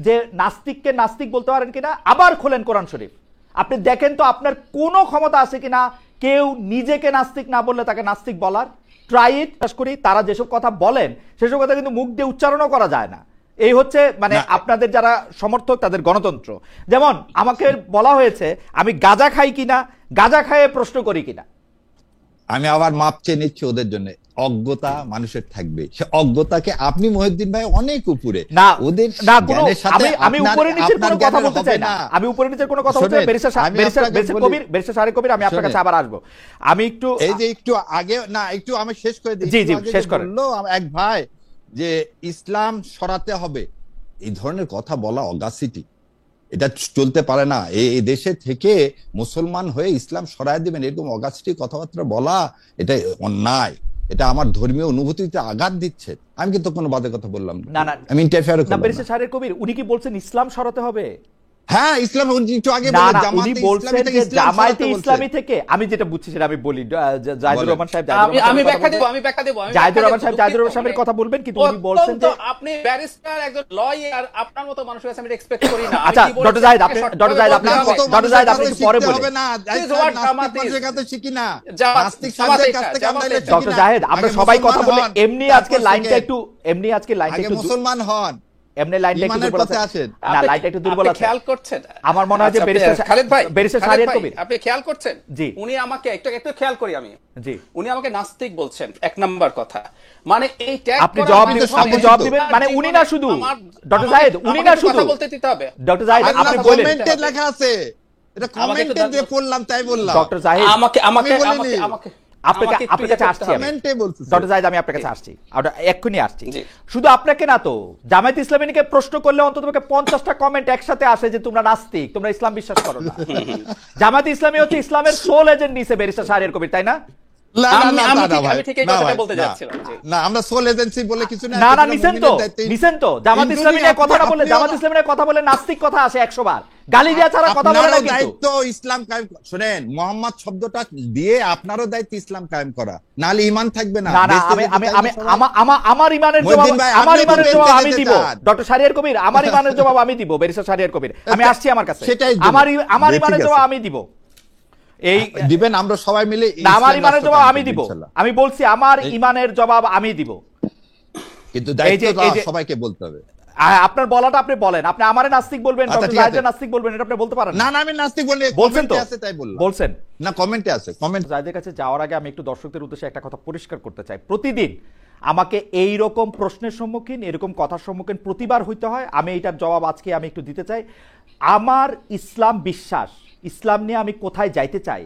যে নাস্তিককে নাস্তিক বলতে পারেন কিনা, আবার খোলেন কোরআন শরীফ, আপনি দেখেন তো আপনার কোনো ক্ষমতা আছে কিনা কেউ নিজেকে নাস্তিক না বললে তাকে নাস্তিক বলার। Try it. বিশ্বাস করি তারা যেসব কথা বলেন সেসব কথা কিন্তু মুখ দিয়ে উচ্চারণও করা যায় না। এই হচ্ছে মানে আপনাদের যারা সমর্থক তাদের গণতন্ত্র। যেমন আমাকে বলা হয়েছে আমি গাঁজা খাই কিনা, গাঁজা খাইয়ে প্রশ্ন করি কিনা। আমি আবার মাপ চেয়ে নিচ্ছি ওদের জন্য। অজ্ঞতা মানুষের থাকবে, সে অজ্ঞতাকে আপনি মহিউদ্দিন ভাই অনেক উপরে না ওদের না কোনো আমি উপরে নিচের কোনো কথা বলতে চাই না, আমি উপরে নিচের কোনো কথা বলতে চাই। বেরিসা সারে কবির আমি আপনার কাছে আবার আসবো। আমি একটু এই যে একটু আগে না একটু আমি শেষ করে দিই। জি জি শেষ করেন। বললো এক ভাই যে ইসলাম সরাতে হবে, এই ধরনের কথা বলা অগাসিটি, এটা চলতে পারে না। এই দেশে থেকে মুসলমান হয়ে ইসলাম সরায় দিবেন এরকম অগাস্টি কথাবার্তা বলা এটা অন্যায়, এটা আমার ধর্মীয় অনুভূতিতে আঘাত দিচ্ছে। আমি কিন্তু কোনো বাজে কথা বললাম না, না আমি ইন্টারফেয়ার করলাম না। বেরিসা সারের কবির উনি কি বলছেন ইসলাম সরাতে হবে? হ্যাঁ ইসলাম একটু আগে উনি বলছেন যে জামায়াতে ইসলামী থেকে, আমি যেটা বুঝছি সেটা আমি বলি। জাহিদুর রহমান সাহেব আমি ব্যাখ্যা দেব জাহিদুর রহমান সাহেবের কথা বলবেন, কিন্তু উনি বলছেন যে আপনি ব্যারিস্টার একজন লয়ার, আপনার মতো মানুষের কাছে আমি এক্সপেক্ট করি না। আচ্ছা ডক্টর জাহিদ আপনি পরে বলবেন না, নাস্তিক কাছে শিখি না, নাস্তিক সাহেবের কাছ থেকে আমরা শিখি না। ডক্টর জাহিদ আমরা সবাই কথা বলে এমনি আজকে লাইনটা একটু মুসলমান হন, এমনি লাইনটা একটু দুর্বল আছে না, লাইনটা একটু দুর্বল আছে। খেয়াল করছেন? আমার মনে হয় যে খালেদ ভাই, বেরিসা সারিয়ার কবির আপনি খেয়াল করছেন? জি উনি আমাকে একটু খেয়াল করি আমি। জি উনি আমাকে নাস্তিক বলছেন, এক নাম্বার কথা। মানে এই ট্যাগ আপনি জবাব দিবেন মানে উনি না শুধু ডক্টর জাহিদ, উনি না শুধু বলতে দিতে হবে। ডক্টর জাহিদ আপনি বলেন কমেন্টে লেখা আছে, এটা কমেন্টে দিয়ে পড়লাম তাই বললাম। ডক্টর জাহিদ আমাকে আপনার কাছে আসছি ডক্টর জাহিদ, আমি আপনার কাছে আসছি, এক্ষুনি আসছি। শুধু আপনাকে না তো জামায়াত ইসলামীকে প্রশ্ন করলে অন্তত 50টা কমেন্ট একসাথে আসে যে তোমরা নাস্তিক, তোমরা ইসলাম বিশ্বাস করো না। জামায়াত ইসলামী হচ্ছে ইসলামের সোল এজেন্ট নিছে বেরিসা সারিয়ার কবির, তাই না? জামাত ইসলামী নিয়ে কথা বলে নাস্তিক কথা আসে 100 বার, গালি দেওয়া ছাড়া কথা বলে না। দায়িত্ব ইসলাম কায়েম, শুনেন মোহাম্মদ শব্দটা দিয়ে আপনারও দায়িত্ব ইসলাম কায়েম করা, নাহলে ঈমান থাকবে না। আমার ইমানের জবাব আমি দিব ডক্টর সারিয়ার কবির, আমার ইমানের জবাব আমি দিব বেরিসা সারিয়ার কবির, আমি আসছি আমার কাছে। আমার ইমানের জবাব আমি দিব, এই দিবেন আমরা সবাই মিলে। আমার ইমানের জবাব আমি দিব, আমি বলছি আমার ইমানের জবাব আমি দিব, কিন্তু দায়িত্ব সবাইকে বলতে হবে। আপনার বলাটা আপনি বলেন, আপনি আমারে নাস্তিক বলবেন, ডক্টর জাহিদের নাস্তিক বলবেন, এটা আপনি বলতে পারেন না। না আমি নাস্তিক বলি, বলছেন তো আছে তাই বললাম। বলছেন না কমেন্টে আছে। কমেন্ট জাহিদের কাছে যাওয়ার আগে আমি একটু দর্শকদের উদ্দেশ্যে একটা কথা পরিষ্কার করতে চাই। প্রতিদিন আমাকে এই রকম প্রশ্নের সম্মুখীন, এরকম কথার সম্মুখীন প্রতিবার হইতে হয়। আমি এইটার জবাব আজকে আমি একটু দিতে চাই। আমার ইসলাম বিশ্বাস, ইসলাম নিয়ে আমি কোথায় যাইতে চাই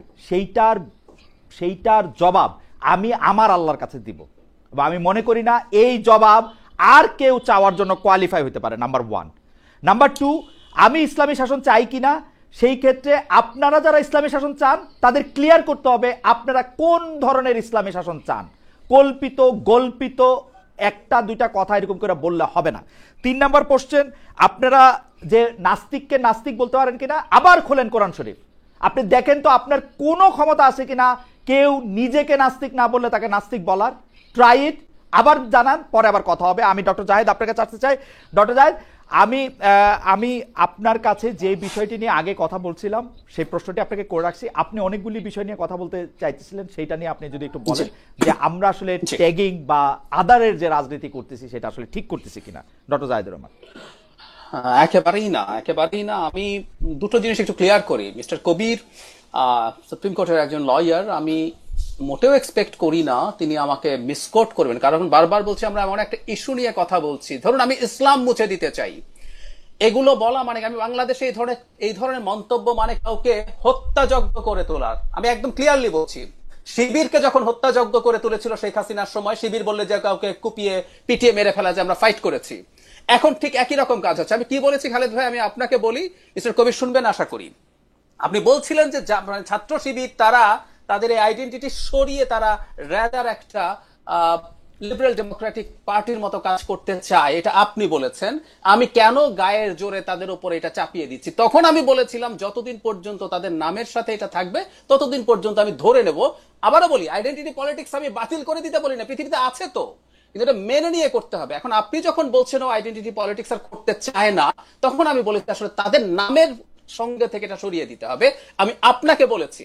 সেইটার জবাব আমি আমার আল্লাহর কাছে দিব, বা আমি মনে করি না এই জবাব আর কেউ চাওয়ার জন্য কোয়ালিফাই হতে পারে। নাম্বার 1। নাম্বার 2, আমি ইসলামী শাসন চাই কিনা সেই ক্ষেত্রে আপনারা যারা ইসলামী শাসন চান তাদের ক্লিয়ার করতে হবে আপনারা কোন ধরনের ইসলামী শাসন চান। কল্পিত গল্পিত একটা দুইটা কথা এরকম করে বললে হবে না। 3 নাম্বার কোশ্চেন, আপনারা যে নাস্তিককে নাস্তিক বলতে পারেন কিনা, আবার খোলেন কোরআন শরীফ, আপনি দেখেন তো আপনার কোনো ক্ষমতা আছে কিনা কেউ নিজেকে নাস্তিক না বললে তাকে নাস্তিক বলার। ট্রাই ইট, আবার জানান, পরে আবার কথা হবে। আমি ডক্টর জাহিদ আপনার কাছে আসতে চাই। ডক্টর জাহিদ, আমি আপনার কাছে যে বিষয়টি নিয়ে আগে কথা বলছিলাম সেই প্রশ্নটি আপনাকে করে রাখছি। আপনি অনেকগুলি বিষয় নিয়ে কথা বলতে চাইতেছিলেন, সেইটা নিয়ে আপনি যদি একটু বলেন যে আমরা আসলে ট্যাগিং বা আদারের যে রাজনীতি করতেছি সেটা আসলে ঠিক করতেছি কিনা। ডক্টর জাহিদুর রহমান। একেবারেই না। আমি দুটো জিনিস একটু ক্লিয়ার করি। মিস্টার কবির সুপ্রিম কোর্টের একজন লয়ার, আমি মোটেও এক্সপেক্ট করি না তিনি আমাকে মিসকোট করবেন, কারণ বারবার বলছি আমরা এমন একটা ইস্যু নিয়ে কথা বলছি। ধরুন আমি ইসলাম মুছে দিতে চাই, এগুলো বলা মানে আমি বাংলাদেশে এই ধরনের মন্তব্য মানে কাউকে হত্যাযজ্ঞ করে তোলার। আমি একদম ক্লিয়ারলি বলছি, শিবিরকে যখন হত্যাযজ্ঞ করে তুলেছিল শেখ হাসিনার সময়, শিবির বললে যে কাউকে কুপিয়ে পিটিয়ে মেরে ফেলা যে আমরা ফাইট করেছি, এখন ঠিক একই রকম কাজ হচ্ছে। আমি কি বলেছি খালেদ ভাই, আমি আপনাকে বলি, মিস্টার কবির শুনবেন আশা করি। আপনি বলছিলেন যে ছাত্র শিবির তারা তাদের এই আইডেন্টিটি সরিয়ে তারা রাদার একটা লিবারেল ডেমোক্রেটিক পার্টির মতো কাজ করতে চায়, এটা আপনি বলেছেন। আমি কেন গায়ের জোরে তাদের উপর এটা চাপিয়ে দিচ্ছি, তখন আমি বলেছিলাম যতদিন পর্যন্ত তাদের নামের সাথে এটা থাকবে ততদিন পর্যন্ত আমি ধরে নেব। আবারও বলি, আইডেন্টিটি পলিটিক্স আমি বাতিল করে দিতে বলি না, পৃথিবীতে আছে তো। কিন্তু এটা মেনে নিয়ে করতে হবে। এখন আপনি যখন বলছেন ও আইডেন্টিটি পলিটিক্স আর করতে চায় না, তখন আমি বলেছি আসলে তাদের নামের সঙ্গে থেকে এটা সরিয়ে দিতে হবে। আমি আপনাকে বলেছি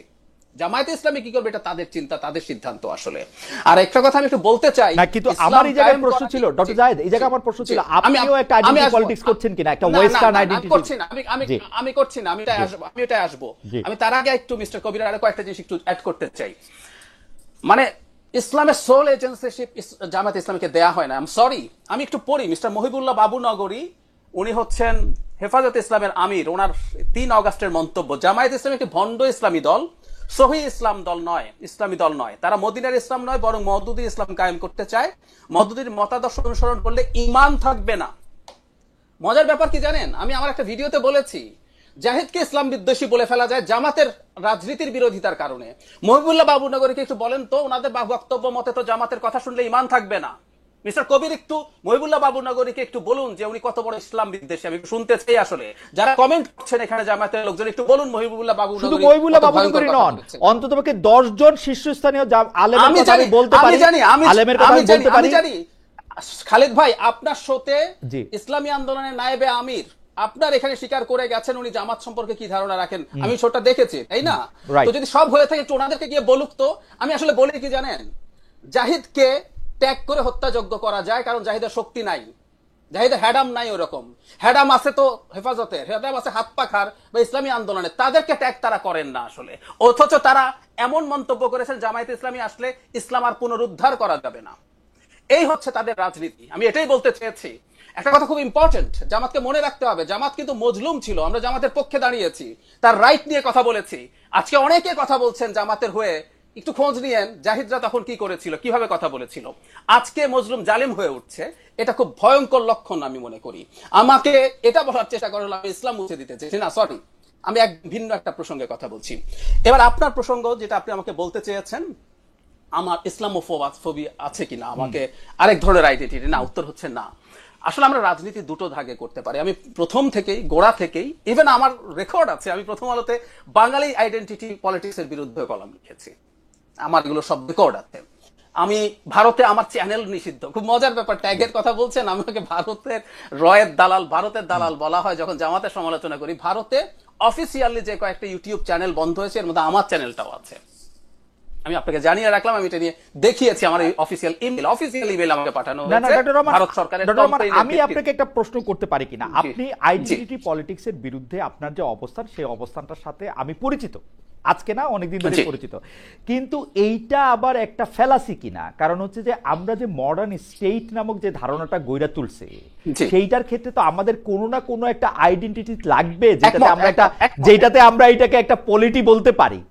জামায়াতে ইসলামী কি করবে এটা তাদের চিন্তা, তাদের সিদ্ধান্ত আসলে। আর একটা কথা আমি একটু বলতে চাই না, কিন্তু আমার এই জায়গায় প্রশ্ন ছিল ডক্টর জায়েদ, এই জায়গায় আমার প্রশ্ন ছিল আপনিও একটা আইডেন্টিটি পলিটিক্স করছেন কিনা, একটা ওয়েস্টার্ন আইডেন্টিটি? করছি না, আমি করছি না, আমি এটাই আসবো। আমি তার আগে একটু মিস্টার কবির আরো কয়েকটা জিনিস একটু অ্যাড করতে চাই। মানে ইসলামের সোল এজেন্সিশিপ জামায়াত ইসলামীকে দেয়া হয় না। আই এম সরি, আমি একটু পড়ি। মিস্টার মহিবুল্লাহ বাবু নগরী, উনি হচ্ছেন হেফাজত ইসলামের আমির, ওনার 3 অগাস্টের মন্তব্য, জামায়াত ইসলামী একটি ভণ্ড ইসলামী দল, সহি ইসলাম দল নয়, ইসলামী দল নয়। তারা মদিনার ইসলাম নয়, বরং মওদুদি ইসলাম কায়েম করতে চায়। মওদুদির মতাদর্শ অনুসরণ করলে ঈমান থাকবে না। মজার ব্যাপার কি জানেন, আমি আমার একটা ভিডিওতে বলেছি জাহিদকে ইসলাম বিদ্বেষী বলে ফেলা যায় জামাতের রাজনীতির বিরোধিতার কারণে। মহিবুল্লাহ বাবুনগরীকে একটু বলেন তো, ওনাদের বক্তব্য মতে তো জামাতের কথা শুনলে ঈমান থাকবে না। মিস্টার কবির একটু মহিবুল্লাহ বাবুনগরীকে একটু বলুন যে উনি কত বড় ইসলাম বিদ্বেষী। আমি একটু শুনতে চাই আসলে, যারা কমেন্ট করছেন এখানে জামাতের লোকজন, একটু বলুন মহিবুল্লাহ বাবুনগরী। শুধু মহিবুল্লাহ বাবুনগরী নন, অন্ততপক্ষে 10 জন শীর্ষস্থানীয় আলেমের কথা আমি বলতে পারি। আলেমের কথা আমি বলতে পারি। খালিদ ভাই, আপনার শোতে ইসলামী আন্দোলনের নায়েবে আমির আপনার এখানে স্বীকার করে গেছেন উনি জামাত সম্পর্কে কি ধারণা রাখেন। আমি শোটা দেখেছি, তাই না? তো যদি সব হয়ে থাকে একটু ওনাদেরকে গিয়ে বলুক তো। আমি আসলে বলি কি জানেন, জাহিদকে ট্যাগ করে হত্যাযোগ্য করা যায়, কারণ জাহিদের শক্তি নাই, জাহিদের হ্যাডাম নাই। ওরকম হ্যাডাম আছে তো হেফাজতের, হ্যাডাম আছে হাত পাখার বা ইসলামী আন্দোলনে, তাদেরকে ট্যাগ তারা করেন না আসলে। অথচ তারা এমন মন্তব্য করেছেন জামায়াতে ইসলামী আসলে ইসলাম আর পুনরুদ্ধার করা যাবে না। এই হচ্ছে তাদের রাজনীতি। আমি এটাই বলতে চেয়েছি। একটা কথা খুব ইম্পর্টেন্ট, জামাতকে মনে রাখতে হবে, জামাত কিন্তু মজলুম ছিল। আমরা জামাতের পক্ষে দাঁড়িয়েছি, তার রাইট নিয়ে কথা বলেছি। আজকে অনেকে কথা বলছেন জামাতের হয়ে, একটু খোঁজ নিয়েন জাহিদরা তখন কি করেছিল, কিভাবে কথা বলেছিল। আজকে মজলুম জালিম হয়ে উঠছে, এটা খুব ভয়ঙ্কর লক্ষণ আমি মনে করি। আমাকে এটা বলার চেষ্টা করলাম আমি ইসলাম মুছে দিতে চেয়েছি না, সরি, আমি এক ভিন্ন একটা প্রসঙ্গে কথা বলছি। এবার আপনার প্রসঙ্গ যেটা আপনি আমাকে বলতে চেয়েছেন, আমার ইসলামোফোবি আছে কিনা, আমাকে আরেক ধরনের আইডেন্টিটি, না, উত্তর হচ্ছে না। আসলে আমরা রাজনীতি দুটো ভাগে করতে পারি। আমি প্রথম থেকেই, গোড়া থেকেই, ইভেন আমার রেকর্ড আছে, আমি প্রথম আলোতে বাঙালি আইডেন্টিটি পলিটিক্স এর বিরুদ্ধে কলাম লিখেছি, আমার এগুলো সব রেকর্ড আছে। আমি ভারতে আমার চ্যানেল নিষিদ্ধ। খুব মজার ব্যাপার, ট্যাগের কথা বলছেন, আমাকে ভারতের ভারতের দালাল বলা হয় যখন জামাতের সমালোচনা করি। ভারতে অফিসিয়ালি যে কয়েকটা ইউটিউব চ্যানেল বন্ধ হয়েছে, এর মধ্যে আমার চ্যানেলটাও আছে। আমি আপনাকে জানিয়ে রাখলাম, আমি এটা নিয়ে দেখিয়েছি, আমার অফিসিয়াল ইমেল আমাকে পাঠানো হয়েছে ভারত সরকারের। আমি আপনাকে একটা প্রশ্ন করতে পারি কিনা, আপনি আইডেন্টিটি পলিটিক্স এর বিরুদ্ধে আপনার যে অবস্থান, সেই অবস্থানটার সাথে আমি পরিচিত, আজকে না অনেকদিন ধরে পরিচিত, কিন্তু এইটা আবার একটা ফ্যালাসি কিনা। কারণ হচ্ছে যে আমরা যে মডার্ন স্টেট নামক যে ধারণাটা গইরা তুলছে, সেইটার ক্ষেত্রে তো আমাদের কোনো না কোনো একটা আইডেন্টিটি লাগবে, যেটাতে আমরা এটাকে একটা পলিটি বলতে পারি।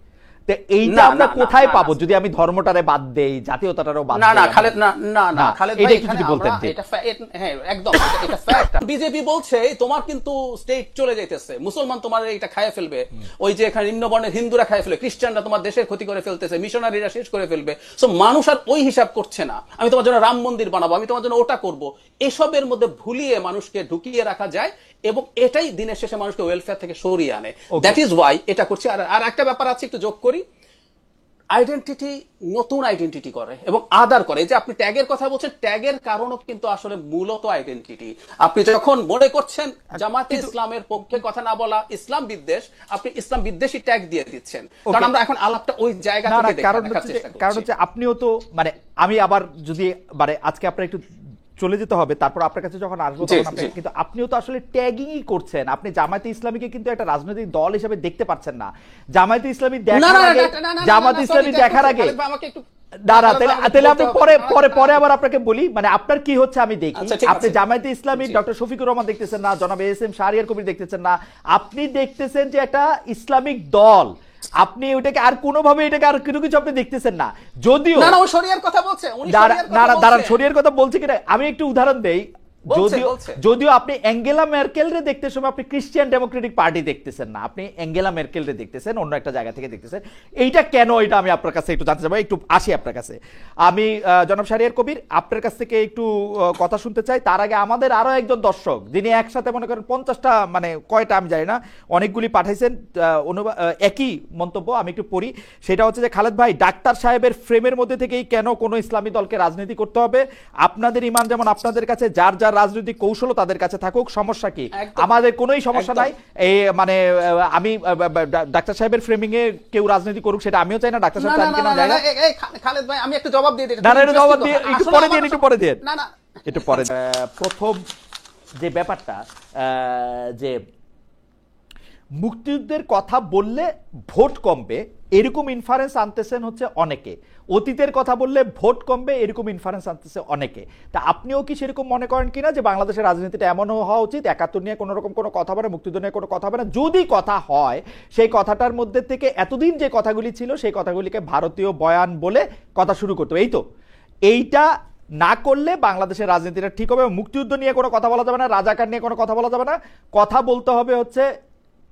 এইটা আমরা কোথায় পাবো যদি আমি ধর্মটারে বাদ দেই, জাতীয়তাটারও বাদ দেই? না খালেদ, না খালেদ ভাই, এটা বলতেন। হ্যাঁ, একদম, এটা ফ্যাক্ট। বিজেপি বলছে তোমার কিন্তু স্টেট চলে যাইতেছে, মুসলমান তোমার এটা খায় ফেলবে, ওই যে এখানে নিম্নবর্ণের হিন্দুরা খায় ফেলবে, খ্রিস্টানরা তোমার দেশের ক্ষতি করে ফেলতেছে, মিশনারিরা শেষ করে ফেলবে। সো মানুষ আর ওই হিসাব করছে না, আমি তোমার জন্য রাম মন্দির বানাবো, আমি তোমার জন্য ওটা করব। এসবের মধ্যে ভুলিয়ে মানুষকে ঢুকিয়ে রাখা যায়, এবং এটাই দিনের শেষে মানুষকে ওয়েলফেয়ার থেকে সরিয়ে আনে। দ্যাট ইজ ওয়াই এটা করছি। আর একটা ব্যাপার আছে, একটু যোগ করি, আইডেন্টিটি নতুন আইডেন্টিটি করে এবং আদার করে। এই যে আপনি ট্যাগের কথা বলছেন, ট্যাগের কারণও কিন্তু আসলে মূলত আইডেন্টিটি। আপনি যখন মনে করছেন জামাতে ইসলামের পক্ষে কথা না বলা ইসলাম বিদ্বেষ, আপনি ইসলাম বিদ্বেষী ট্যাগ দিয়ে দিচ্ছেন। কারণ আমরা এখন আলাপটা ওই জায়গা থেকে দেখার চেষ্টা করছি। কারণ হচ্ছে আপনিও তো, মানে আমি আবার যদি আজকে আপনার একটু চলে যেতে হবে, তারপর আপনার কাছে যখন আসবো তখন আপনি, কিন্তু আপনিও তো আসলে ট্যাগিংই করছেন। আপনি জামায়াতে ইসলামীকে কিন্তু একটা রাজনৈতিক দল হিসেবে দেখতে পাচ্ছেন না। জামায়াতে ইসলামী দেখার আগে তাহলে আপনি পরে আবার আপনাকে বলি, মানে আপনার কি হচ্ছে আমি দেখি। আপনি জামায়াতে ইসলামী ডক্টর শফিকুর রহমান দেখতেছেন না, জনাব এস এম শাহরিয়ার কবির দেখতেছেন না, আপনি দেখতেছেন যে একটা ইসলামিক দল। আপনি ওইটাকে আর কোনোভাবে এটাকে আর কোনো কিছু আপনি দেখতেছেন না। যদিও না, ও শরিয়ার কথা বলছে, দাঁড়ান, শরিয়ার কথা বলছে কিনা আমি একটু উদাহরণ দেই। যদিও আপনি অ্যাঙ্গেলা মেরকেলরে দেখতে সময় আপনি ক্রিশ্চিয়ান ডেমোক্রেটিক পার্টি দেখতেছেন না, আপনি অ্যাঙ্গেলা মেরকেলরে দেখতেছেন, অন্য একটা জায়গা থেকে দেখতেছেন। এইটা কেন, এটা আমি আপনার কাছে একটু জানতে চাই, একটু আসি আপনার কাছে। আমি জনাব শাহরিয়ার কবির আপনার কাছ থেকে একটু কথা শুনতে চাই। তার আগে আমাদের আরো একজন দর্শক যিনি একসাথে মনে করেন 50টা, মানে কয়টা আমি জানি না, অনেকগুলি পাঠাইছেন একই মন্তব্য, আমি একটু পড়ি। সেটা হচ্ছে যে, খালেদ ভাই, ডাক্তার সাহেবের ফ্রেমের মধ্যে থেকেই কেন কোনো ইসলামী দলকে রাজনীতি করতে হবে? আপনাদের ইমান যেমন আপনাদের কাছে, যার যার রাজনৈতিক কৌশল তাদের কাছে থাকুক, সমস্যা কি? আমাদের কোনোই সমস্যা নাই। এই মানে আমি ডাক্তার সাহেবের ফ্রেমিং এ কেউ রাজনীতি করুক সেটা আমিও চাই না, ডাক্তার সাহেব চান কিনা জানি না। খালেদ ভাই, আমি একটা জবাব দিয়ে দিই। না, জবাব দিয়ে একটু পরে দিন, একটু পরে দিন, একটু পরে। প্রথম যে ব্যাপারটা, যে মুক্তিযুদ্ধের কথা বললে ভোট কমবে এরকম ইনফারেন্স আনতেছেন হচ্ছে অনেকে, অতীতের কথা বললে ভোট কমবে এরকম ইনফারেন্স আনতেছে অনেকে। তা আপনিও কি সেরকম মনে করেন কিনা যে বাংলাদেশের রাজনীতিটা এমনও হওয়া উচিত 71 নিয়ে কোনো রকম কোনো কথা হবে না, মুক্তিযুদ্ধ নিয়ে কোনো কথা হবে না, যদি কথা হয় সেই কথাটার মধ্যে থেকে এতদিন যে কথাগুলি ছিল সেই কথাগুলিকে ভারতীয় বয়ান বলে কথা শুরু করতে হবে? এই তো, এইটা না করলে বাংলাদেশের রাজনীতিটা ঠিক হবে। মুক্তিযুদ্ধ নিয়ে কোনো কথা বলা যাবে না, রাজাকার নিয়ে কোনো কথা বলা যাবে না, কথা বলতে হবে হচ্ছে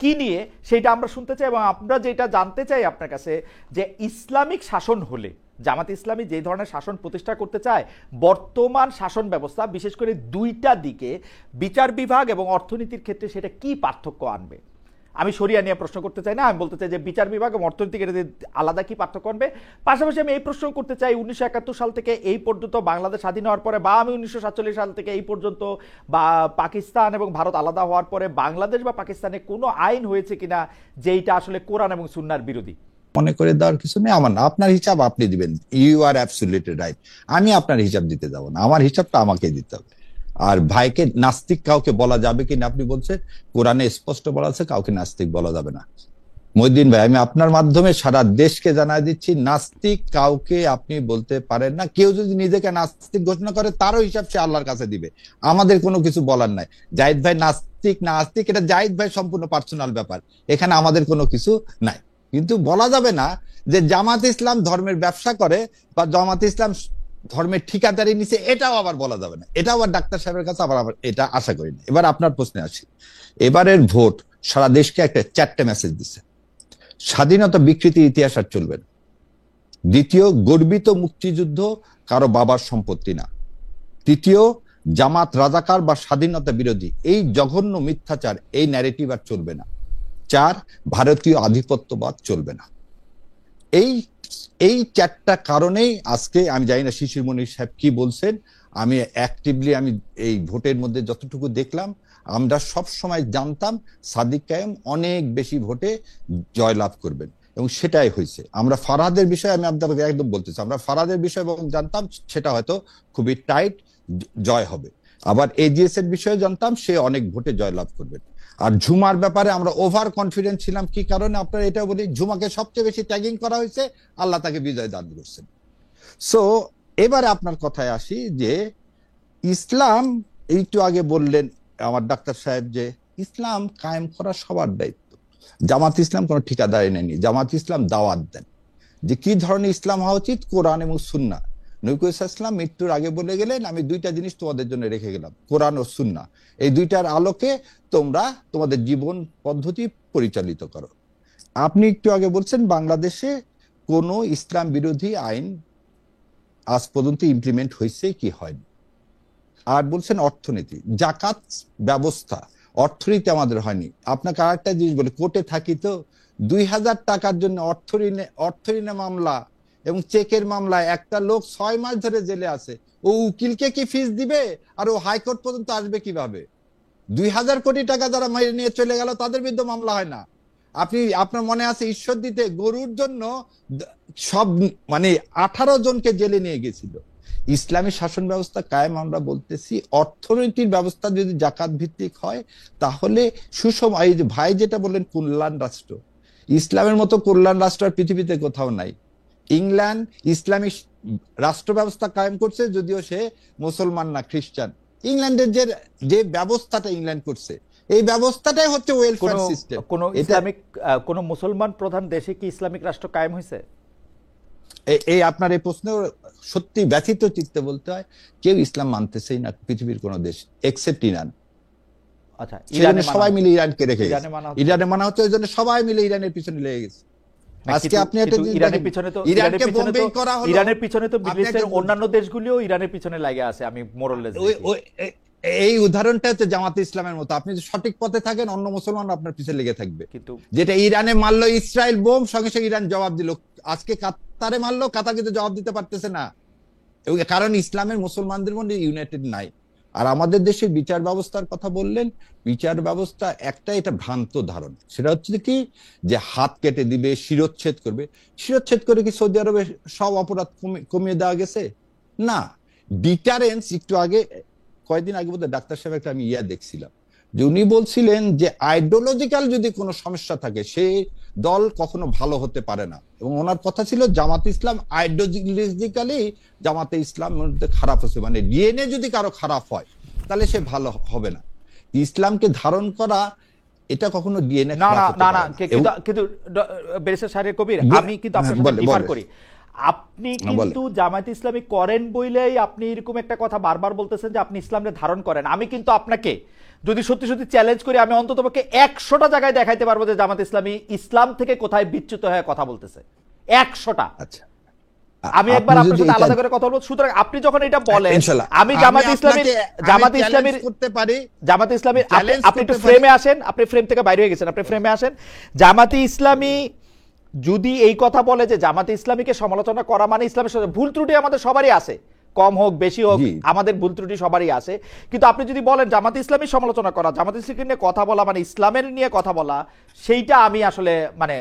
কি নিয়ে সেটা আমরা শুনতে চাই। এবং আমরা যেটা জানতে চাই আপনার কাছে, যে ইসলামিক শাসন হলে, জামাত ইসলামী যে ধরনের শাসন প্রতিষ্ঠা করতে চায়, বর্তমান শাসন ব্যবস্থা বিশেষ করে দুইটা দিকে, বিচার বিভাগ এবং অর্থনীতির ক্ষেত্রে সেটা কি পার্থক্য আনবে? আমি শরিয়া নিয়ে প্রশ্ন করতে চাই না, আমি বলতে চাই যে বিচার বিভাগ এবং অর্থনৈতিক আলাদা কি পার্থক্য আনবে। পাশাপাশি আমি এই প্রশ্ন করতে চাই, 1971 সাল থেকে এই পর্যন্ত বাংলাদেশ স্বাধীন হওয়ার পরে, বা আমি 1947 সাল থেকে এই পর্যন্ত, বা পাকিস্তান এবং ভারত আলাদা হওয়ার পরে বাংলাদেশ বা পাকিস্তানে কোনো আইন হয়েছে কিনা যেইটা আসলে কোরআন এবং সুন্নাহর বিরোধী? মনে করে দেওয়ার কিছু নেই, আমার না, আপনার হিসাব আপনি দিবেন, ইউ আর অ্যাবসলিউটলি রাইট। আমি আপনার হিসাব দিতে যাব না, আমার হিসাবটা আমাকে দিতে হবে। আর ভাইকে নাস্তিক কাউকে বলা যাবে কিনা আপনি বলছেন, কোরআনে স্পষ্ট বলা আছে কাউকে নাস্তিক বলা যাবে না। মহিউদ্দিন ভাই, আমি আপনার মাধ্যমে সারা দেশকে জানাই দিচ্ছি, নাস্তিক কাউকে আপনি বলতে পারেন না। কেউ যদি নিজেকে নাস্তিক ঘোষণা করে তারও হিসাব সে আল্লাহর কাছে দিবে, আমাদের কোনো কিছু বলার নাই। জাহিদ ভাই নাস্তিক না আস্তিক এটা জাহিদ ভাই সম্পূর্ণ পার্সোনাল ব্যাপার, এখানে আমাদের কোনো কিছু নাই। কিন্তু বলা যাবে না যে জামাত ইসলাম ধর্মের ব্যবসা করে বা জামাত ইসলাম ধর্মের ঠিকাদারি নিচে, এটাও আবার বলা যাবে না। এটাও আবার ডাক্তার সাহেবের কাছে আবার এটা আশা করি না। এবার আপনার প্রশ্নে আসি। এবারের ভোট সারা দেশকে একটা 4টে মেসেজ দিচ্ছে। স্বাধীনতা বিকৃতি ইতিহাস আর চলবে না। দ্বিতীয়, গর্বিত মুক্তিযুদ্ধ কারো বাবার সম্পত্তি না। তৃতীয়, জামাত রাজাকার বা স্বাধীনতা বিরোধী এই জঘন্য মিথ্যাচার, এই ন্যারেটিভ আর চলবে না। 4, ভারতীয় আধিপত্যবাদ চলবে না। এই 4টা কারণেই আজকে আমি জানি না শিশির মনির সাহেব কি বলছেন, আমি অ্যাক্টিভলি আমি এই ভোটের মধ্যে যতটুকু দেখলাম, আমরা সব সময় জানতাম সাদিক কায়েম অনেক বেশি ভোটে জয়লাভ করবেন এবং সেটাই হয়েছে। আমরা ফারহাদের বিষয়ে আমি আপনাকে একদম বলতেছি, আমরা ফারহাদের বিষয়ে জানতাম সেটা হয়তো খুবই টাইট জয় হবে। আবার এজিএস এর বিষয়ে জানতাম সে অনেক ভোটে জয়লাভ করবেন। আর ঝুমার ব্যাপারে আমরা ওভার কনফিডেন্ট ছিলাম। কি কারণে আপনারা এটা বলি, ঝুমাকে সবচেয়ে বেশি ট্যাগিং করা হয়েছে, আল্লাহ তাকে বিজয় দান করছেন। সো এবারে আপনার কথায় আসি যে ইসলাম, একটু আগে বললেন আমার ডাক্তার সাহেব যে ইসলাম কায়েম করা সবার দায়িত্ব। জামাত ইসলাম কোনো ঠিকাদারি নেয়নি, জামাত ইসলাম দাওয়াত দেন যে কি ধরনের ইসলাম হওয়া উচিত, কোরআন এবং সুন্নাহ। নবী ইসলাম মৃত্যুর আগে বলে গেলেন, আমি 2টা জিনিস তোমাদের জন্য রেখে গেলাম, কোরআন ও সুন্নাহ। এই 2টার আলোকে তোমরা তোমাদের জীবন পদ্ধতি পরিচালিত করো। আপনি একটু আগে বলছেন বাংলাদেশে কোনো ইসলাম বিরোধী আইন আজ পর্যন্ত ইমপ্লিমেন্ট হয়েছে কি হয়নি। আর বলছেন অর্থনীতি, জাকাত ব্যবস্থা, অর্থনীতি আমাদের হয়নি। আপনাকে আরেকটা জিনিস বলি, কোর্টে থাকি তো 2000 টাকার জন্য অর্থঋণে মামলা এবং চেকের মামলায় একটা লোক 6 মাস ধরে জেলে আছে। ও উকিলকে কি ফিস দিবে আর ও হাইকোর্ট পর্যন্ত আসবে কিভাবে? 2000 কোটি টাকা যারা মেরে নিয়ে চলে গেল তাদের বিরুদ্ধে মামলা হয় না। আপনার মনে আছে ঈশ্বর দিতে গরুর জন্য সব মানে 18 জনকে জেলে নিয়ে গেছিল। ইসলামী শাসন ব্যবস্থা কায়েম, আমরা বলতেছি অর্থনৈতিক ব্যবস্থা যদি জাকাত ভিত্তিক হয় তাহলে সুষম, এই যে ভাই যেটা বললেন কল্যাণ রাষ্ট্র, ইসলামের মতো কল্যাণ রাষ্ট্র আর পৃথিবীতে কোথাও নাই। ইংল্যান্ড ইসলামী রাষ্ট্র ব্যবস্থা কায়েম করছে, যদিও সে মুসলমান না, খ্রিস্টান। ইংল্যান্ডের যে ব্যবস্থাটা ইংল্যান্ড করছে, এই ব্যবস্থাটাই হচ্ছে ওয়েলফেয়ার সিস্টেম। কোন ইসলামিক কোন মুসলমান প্রধান দেশে কি ইসলামিক রাষ্ট্র কায়েম হয়েছে? এই আপনার এই প্রশ্ন সত্যি ব্যথিত চিত্তে বলতে হয়, কেউ ইসলাম মানতেছেই না পৃথিবীর কোন দেশ এক্সেপ্ট ইরান। আচ্ছা, সেজন্য সবাই মিলে ইরানকে রেখে ইরানে গেছে। মানা হচ্ছে। ইরানে মানা হচ্ছে, ওই জন্য সবাই মিলে ইরানের পিছনে লেগে গেছে। আজকে আপনি একটা জিনিস ইরানের দেখেন, পিছনে তো ইরানকে বোম্বিং করা হলো, ইরানের পিছনে তো আপনি মিডল ইস্টের একটা- অন্যান্য দেশগুলিও ইরানের পিছনে লাগে আছে, আমি মোরলেস এই উদাহরণটা হচ্ছে জামাতে ইসলামের মতো। আপনি যদি সঠিক পথে থাকেন, অন্য মুসলমান আপনার পিছনে লেগে থাকবে। কিন্তু যেটা ইরানে মারলো ইসরায়েল বোম, সঙ্গে সঙ্গে ইরান জবাব দিল। আজকে কাতারে মারলো, কাতার কিন্তু জবাব দিতে পারতেছে না, এবং কারণ ইসলামের মুসলমানদের মধ্যে ইউনাইটেড নাই। আর আমাদের দেশের বিচার ব্যবস্থার কথা বললেন, বিচার ব্যবস্থা একটা এটা ভ্রান্ত ধারণা। সেটা হচ্ছে কি, যে হাত কেটে দিবে, শিরোচ্ছেদ করবে। শিরোচ্ছেদ করে কি সৌদি আরবে সব অপরাধ কমিয়ে দেওয়া গেছে? না, ডিটারেন্স। একটু আগে, কয়েকদিন আগে বোধহয় ডাক্তার সাহেব একটা আমি দেখছিলাম, যে উনি বলছিলেন যে আইডিওলজিক্যাল যদি কোনো সমস্যা থাকে, সেই দল কখনো ভালো হতে পারে না। এবং ওনার কথা ছিল জামাতে ইসলাম আইডিওলজিক্যালি জামাতে ইসলাম মধ্যে খারাপ হচ্ছে, মানে ডিএনএ যদি কারো খারাপ হয় তাহলে সে ভালো হবে না। ইসলামকে ধারণ করা এটা কখনো ডিএনএ না খারাপ না হতে না পারে না না। কিন্তু কিন্তু ব্যারিস্টার শাহরিয়ার কবির, আমি কিন্তু আপনার সাথে ডিফার করি। আপনি কিন্তু জামায়াত ইসলামী করেন বইলেই আপনি এরকম একটা কথা বারবার বলতেছেন যে আপনি ইসলামকে ধারণ করেন। আমি কিন্তু আপনাকে যদি সত্যি সত্যি চ্যালেঞ্জ করি, আমি অন্ততপক্ষে 100টা জায়গায় দেখাইতে পারবো যে জামায়াত ইসলামী ইসলাম থেকে কোথায় বিচ্যুত হয়ে কথা বলতেছে, 100টা। আচ্ছা, আমি একবার আপনার সাথে আলাদা করে কথা বলবো। সুতরাং আপনি যখন এটা বলেন, আমি জামায়াত ইসলামীর করতে পারি, জামায়াত ইসলামীর আপনি একটু ফ্রেমে আসেন, আপনি ফ্রেম থেকে বাইরে হয়ে গেছেন, আপনি ফ্রেমে আসেন। জামায়াত ইসলামী যদি এই কথা বলে যে জামাতে ইসলামীকে সমালোচনা করা মানে ইসলামের সাথে, ভুল ত্রুটি আমাদের সবারই আছে, কম হোক বেশি হোক, আমাদের ভুল ত্রুটি সবারই আছে। কিন্তু আপনি যদি বলেন জামাতে ইসলামী সমালোচনা করা, জামাতে ইসলামী নিয়ে কথা বলা মানে ইসলামের নিয়ে কথা বলা, সেইটা আমি আসলে মানে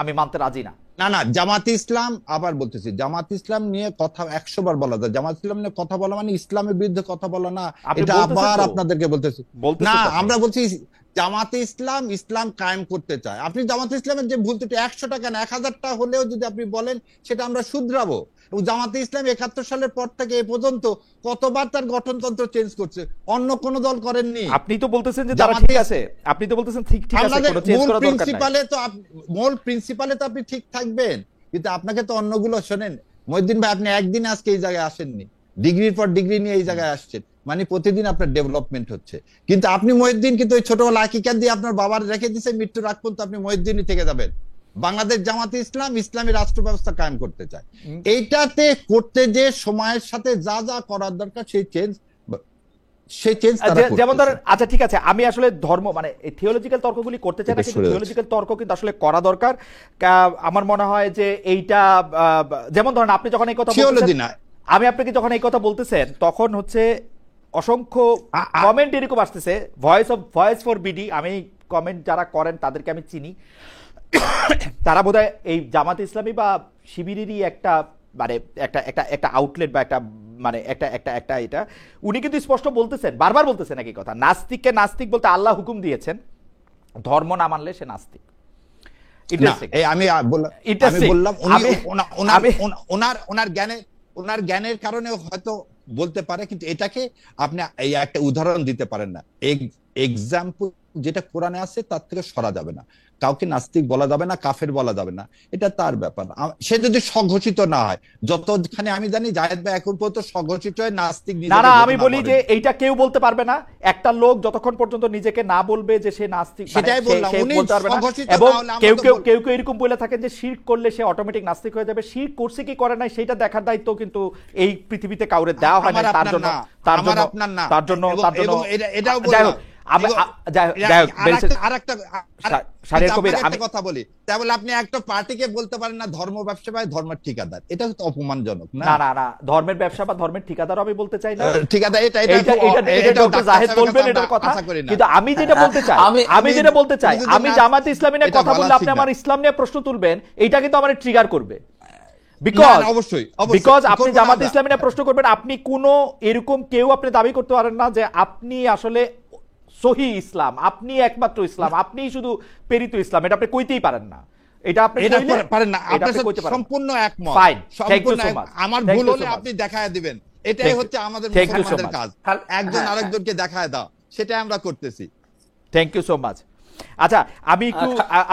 আমি মানতে রাজি না। না না, জামাত ইসলাম, আবার বলতেছি, জামাত ইসলাম নিয়ে কথা 100 বার বলা যায়। জামাত ইসলাম নিয়ে কথা বলা মানে ইসলামের বিরুদ্ধে কথা বলা না, এটা আবার আপনাদেরকে বলতেছি না। আমরা বলছি জামাতে ইসলাম ইসলাম কায়েম করতে চায়। আপনি জামাতে ইসলামের যে ভুল ত্রুটি 100 টাকা না 1000টা হলেও যদি আপনি বলেন, সেটা আমরা শুধরাবো। এবং জামাতে ইসলাম 71 সালের পর থেকে এ পর্যন্ত কতবার তার গঠনতন্ত্র চেঞ্জ করছে, অন্য কোন দল করেননি। আপনি তো বলতেছেন যে তারা ঠিক আছে, আপনি তো বলতেছেন ঠিক আছে, কোনো চেঞ্জ করার দরকার নাই। মূল প্রিন্সিপালে তো আপনি ঠিক থাকবেন, কিন্তু আপনাকে তো অন্যগুলো শোনেন। মহিউদ্দিন ভাই, আপনি একদিন আজকে এই জায়গায় আসেননি, ডিগ্রির পর ডিগ্রি নিয়ে এই জায়গায় আসছেন, মানে প্রতিদিন আপনার ডেভেলপমেন্ট হচ্ছে। কিন্তু আপনি মহিউদ্দিন কিন্তু ওই ছোটবেলা আকিকা দিয়ে আপনার বাবার রেখে দিয়েছে, মৃত্যুর আগ পর্যন্ত আপনি মহিউদ্দিনই থেকে যাবেন। বাংলাদেশ জামাতে ইসলাম ইসলামী রাষ্ট্র ব্যবস্থা কায়েম করতে চায়। এইটাতে করতে যে সময়ের সাথে যা যা করার দরকার সেই চেঞ্জ যেমন ধরেন, আচ্ছা ঠিক আছে, আমি আসলে ধর্ম মানে থিওলজিক্যাল তর্কগুলি করতে চাই না, কিন্তু থিওলজিক্যাল তর্ক কিন্তু আসলে করা দরকার। আমার মনে হয় যে এইটা, যেমন ধরেন আপনি যখন এই কথা বলতেছেন, আমি আপনাকে যখন এই কথা বলতেছেন, তখন হচ্ছে অসংখ্য কমেন্ট এরকম আসতেছে, ভয়েস ফর বিডি, আমি কমেন্ট যারা করেন তাদেরকে আমি চিনি, তারা বোধহয় এই জামাত ইসলামী বা শিবিরেরই একটা মানে একটা আউটলেট বা একটা মানে একটা এটা। উনি কিন্তু স্পষ্ট বলতেছেন, বারবার বলতেছেন একই কথা, নাস্তিককে নাস্তিক বলতে আল্লাহ হুকুম দিয়েছেন, ধর্ম না মানলে সে নাস্তিক। আমি বললাম ওনার জ্ঞানের কারণে হয়তো বলতে পারে, কিন্তু এটাকে আপনি এই একটা উদাহরণ দিতে পারেন না। এক্সাম্পল যেটা কোরআনে আছে তার থেকে সরা যাবে না। কাউকে নাস্তিক বলা যাবে না, কাফের বলা যাবে না, এটা তার ব্যাপার। সে যদি স্বঘোষিত না হয়, যতখানি আমি জানি জায়েদ ভাই এখন পর্যন্ত স্বঘোষিত হয় নাস্তিক। না, আমি বলি যে এইটা কেউ বলতে পারবে না। একটা লোক যতক্ষণ পর্যন্ত নিজেকে না বলবে যে সে নাস্তিক, সেটাই বললাম, উনি স্বঘোষিত না এবং হলে কেউ এরকম বলে থাকেন যে শিরক করলে সে অটোমেটিক নাস্তিক হয়ে যাবে। শিরক করছে কি করে নাই সেটা দেখার দায়িত্ব কিন্তু এই পৃথিবীতে কাউরে দেওয়া হয় না। তার জন্য এটাও বললাম। কথা বলি, তাহলে আপনি একটা পার্টিকে বলতে পারেন না ধর্ম ব্যবসা বা ধর্মের ঠিকাদার, এটা তো অপমানজনক না। না, ধর্মের ব্যবসা বা ধর্মের ঠিকাদার আমি বলতে চাই না। ঠিকাদার এটা জাহেদ বলবেন এটার কথা, কিন্তু আমি যেটা বলতে চাই, আমি জামাতে ইসলামী নিয়ে কথা বললে আপনি আমার ইসলাম নিয়ে প্রশ্ন তুলবেন, এটা কিন্তু আমার ট্রিগার করবে। বিকজ আপনি জামাতে ইসলামী নিয়ে প্রশ্ন করবেন, আপনি কোন এরকম কেউ আপনি দাবি করতে পারেন না যে আপনি আসলে সহি ইসলাম, আপনি একমাত্র ইসলাম, আপনি শুধু প্রেরিত ইসলাম, এটা আপনি কইতেই পারেন না। এটা আপনি পারেন না, আপনার সাথে সম্পূর্ণ একমত। আমার ভুল হলে আপনি দেখায় দিবেন, এটাই হচ্ছে আমাদের মুসলমানদের কাজ, একজন আরেকজনকে দেখায় দাও, সেটাই আমরা করতেছি। Thank you so much. আচ্ছা,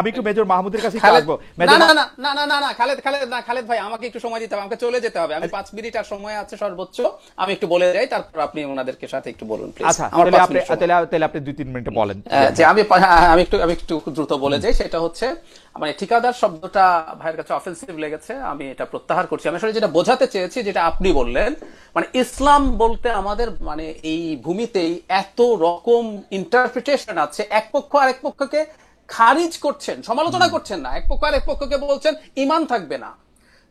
আমি একটু মেজর মাহমুদের কাছে খালেদ, আসবো। না না না না না না না খালেদ ভাই, আমাকে একটু সময় দিতে হবে, আমাকে চলে যেতে হবে। আমি 5 মিনিট আর সময় আছে সর্বোচ্চ, আমি একটু বলে যাই, তারপর আপনি ওনাদেরকে সাথে একটু বলুন প্লিজ। আচ্ছা, আমার তাহলে 5 আপনি মিনিট সময়। তাহলে আপনি 2-3 মিনিটে বলেন। যে আমি একটু দ্রুত বলে যাই। সেটা হচ্ছে, মানে ঠিকাদার শব্দটা ভাইয়ের কাছে অফেন্সিভ লেগেছে, আমি এটা প্রত্যাহার করছি। আমি আসলে যেটা বোঝাতে চেয়েছি, যেটা আপনি বললেন, মানে ইসলাম বলতে আমাদের মানে এই ভূমিতেই এত রকম ইন্টারপ্রিটেশন আছে, এক পক্ষ আরেক পক্ষকে খারিজ করছেন, সমালোচনা করছেন না, এক পক্ষ আরেক পক্ষকে বলছেন ঈমান থাকবে না।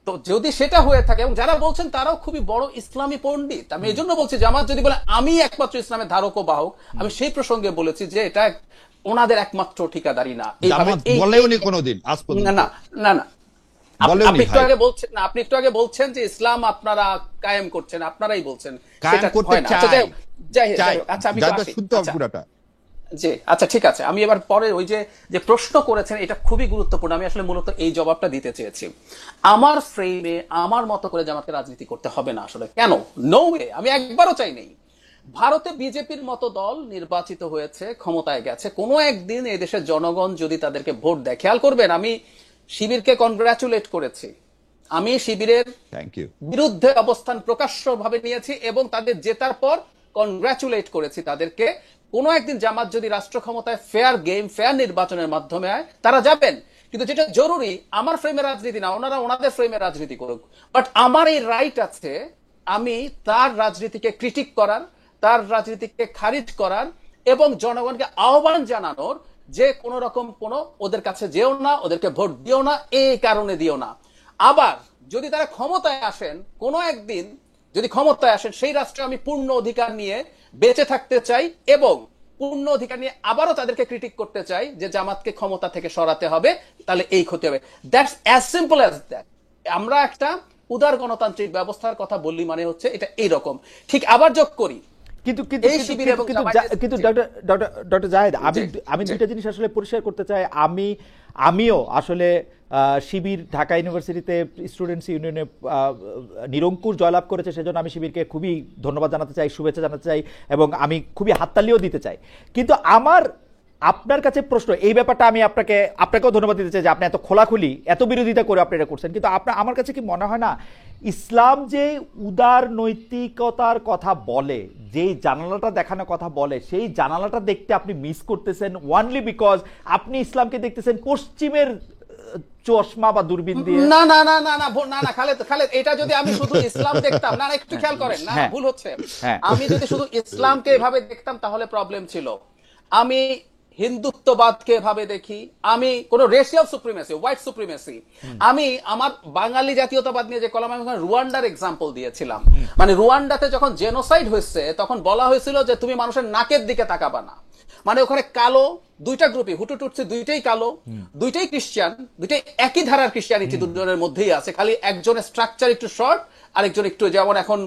তো যদি সেটা হয়ে থাকে, এবং যারা বলছেন তারাও খুবই বড় ইসলামী পণ্ডিত, আমি এই জন্য বলছি, জামাত যদি বলে আমি একমাত্র ইসলামের ধারক ও বাহক, আমি সেই প্রসঙ্গে বলেছি যে এটা ওনাদের একমাত্র ঠিকাদারি না। জামাত বলেওনি কোনোদিন আজ পর্যন্ত। না না না, বলেওনি আপনি একটু ভাই। আগে বলছেন না, আপনি একটু আগে বলছেন যে ইসলাম আপনারা কায়েম করছেন, আপনারাই বলছেন কায়েম সেটা করতে হয় না। আচ্ছা, চাই, যাই হোক, আচ্ছা আমি একটু যাতে আসি। শুনতে হবে আচ্ছা, পুরাটা। জি আচ্ছা ঠিক আছে, আমি এবার পরে ওই যে প্রশ্ন করেছেন, এটা খুবই গুরুত্বপূর্ণ। আমি আসলে মূলত এই জবাবটা দিতে চেয়েছি। আমার ফ্রেমে আমার মতো করে জামাতকে রাজনীতি করতে হবে না আসলে। কেন? নো ওয়ে, আমি একবারও চাই নেই। ভারতে বিজেপির মতো দল নির্বাচিত হয়েছে, ক্ষমতায় গেছে, কোনো একদিন এই দেশের জনগণ যদি তাদেরকে ভোট দেয়, খেয়াল করবেন আমি শিবিরকে কনগ্রাচুলেট করেছি, আমি শিবিরের থ্যাংক ইউ। বিরুদ্ধে অবস্থান প্রকাশ্যভাবে নিয়েছি এবং তাদের জেতার পর কনগ্রাচুলেট করেছি তাদেরকে। কোনো একদিন জামাত যদি রাষ্ট্র ক্ষমতায় ফেয়ার গেম, ফেয়ার নির্বাচনের মাধ্যমে হয়, তারা যাবেন। কিন্তু যেটা জরুরি, আমার ফ্রেমে রাজনীতি না, ওনারা ওনাদের ফ্রেমে রাজনীতি করুক, বাট আমার এই রাইট আছে আমি তার রাজনীতিকে ক্রিটিক করার, তার রাজনীতিকে খারিজ করার এবং জনগণকে আহ্বান জানানোর যে কোন রকম কোন ওদের কাছে যেও না, ওদেরকে ভোট দিও না, এই কারণে দিও না। আবার যদি তারা ক্ষমতায় আসেন, কোনো একদিন যদি ক্ষমতায় আসেন, সেই রাষ্ট্রে আমি পূর্ণ অধিকার নিয়ে বেঁচে থাকতে চাই এবং পূর্ণ অধিকার নিয়ে আবারও তাদেরকে ক্রিটিক করতে চাই যে জামাতকে ক্ষমতা থেকে সরাতে হবে, তাহলে এই ক্ষতি হবে। That's as simple as that. আমরা একটা উদার গণতান্ত্রিক ব্যবস্থার কথা বললি মানে হচ্ছে এটা এইরকম। ঠিক আবার যোগ করি, কিন্তু এই শিবির এবং কিন্তু ডক্টর জাহেদ, আমি জি। দুইটা জিনিস আসলে পরিষ্কার করতে চাই। আমিও আসলে শিবির ঢাকা ইউনিভার্সিটিতে স্টুডেন্টস ইউনিয়নে নিরঙ্কুশ জয়লাভ করেছে, সেজন্য আমি শিবিরকে খুবই ধন্যবাদ জানাতে চাই, শুভেচ্ছা জানাতে চাই এবং আমি খুবই হাততালিও দিতে চাই। কিন্তু আপনার কাছে প্রশ্ন, এই ব্যাপারটা আমি আপনাকেও ধন্যবাদ দিতে চাই যে আপনি এত খোলাখুলি, এত বিরোধিতা করে আপনি এটা করছেন। কিন্তু আমার কাছে কি মনে হয় না, ইসলাম যে উদার নৈতিকতার কথা বলে, যেই জানালাটা দেখানোর কথা বলে, সেই জানালাটা দেখতে আপনি মিস করতেছেন ওয়ানলি বিকজ আপনি ইসলামকে দেখতেছেন পশ্চিমের চশমা বা দূরবীন দিয়ে। না না না না না না না খালেদ, এটা যদি আমি শুধু ইসলাম দেখতাম, না না একটু খেয়াল করেন, না হ্যাঁ। ভুল হচ্ছে। হ্যাঁ। আমি যদি শুধু ইসলামকে এভাবে দেখতাম তাহলে প্রবলেম ছিল। আমি হিন্দুত্ববাদকে এভাবে দেখি, আমি কোন রেশিয়াল সুপ্রিমেসি, হোয়াইট সুপ্রিমেসি, আমি আমার বাঙালি জাতীয়তাবাদ নিয়ে যে কলাম, আমি রুয়ান্ডার এক্সাম্পল দিয়েছিলাম। মানে রুয়ান্ডাতে যখন জেনোসাইড হয়েছে তখন বলা হয়েছিল যে তুমি মানুষের নাকের দিকে তাকাবা না। মানে ওখানে কালো দুইটা গ্রুপই, হুটু টুটসি দুইটাই কালো, দুইটাই খ্রিস্টান, দুইটাই একই ধারার খ্রিস্টানিটি, দুজনের মধ্যেই আছে, খালি একজনের স্ট্রাকচার একটু শর্ট, আরেকজন একটু, যেমন এখন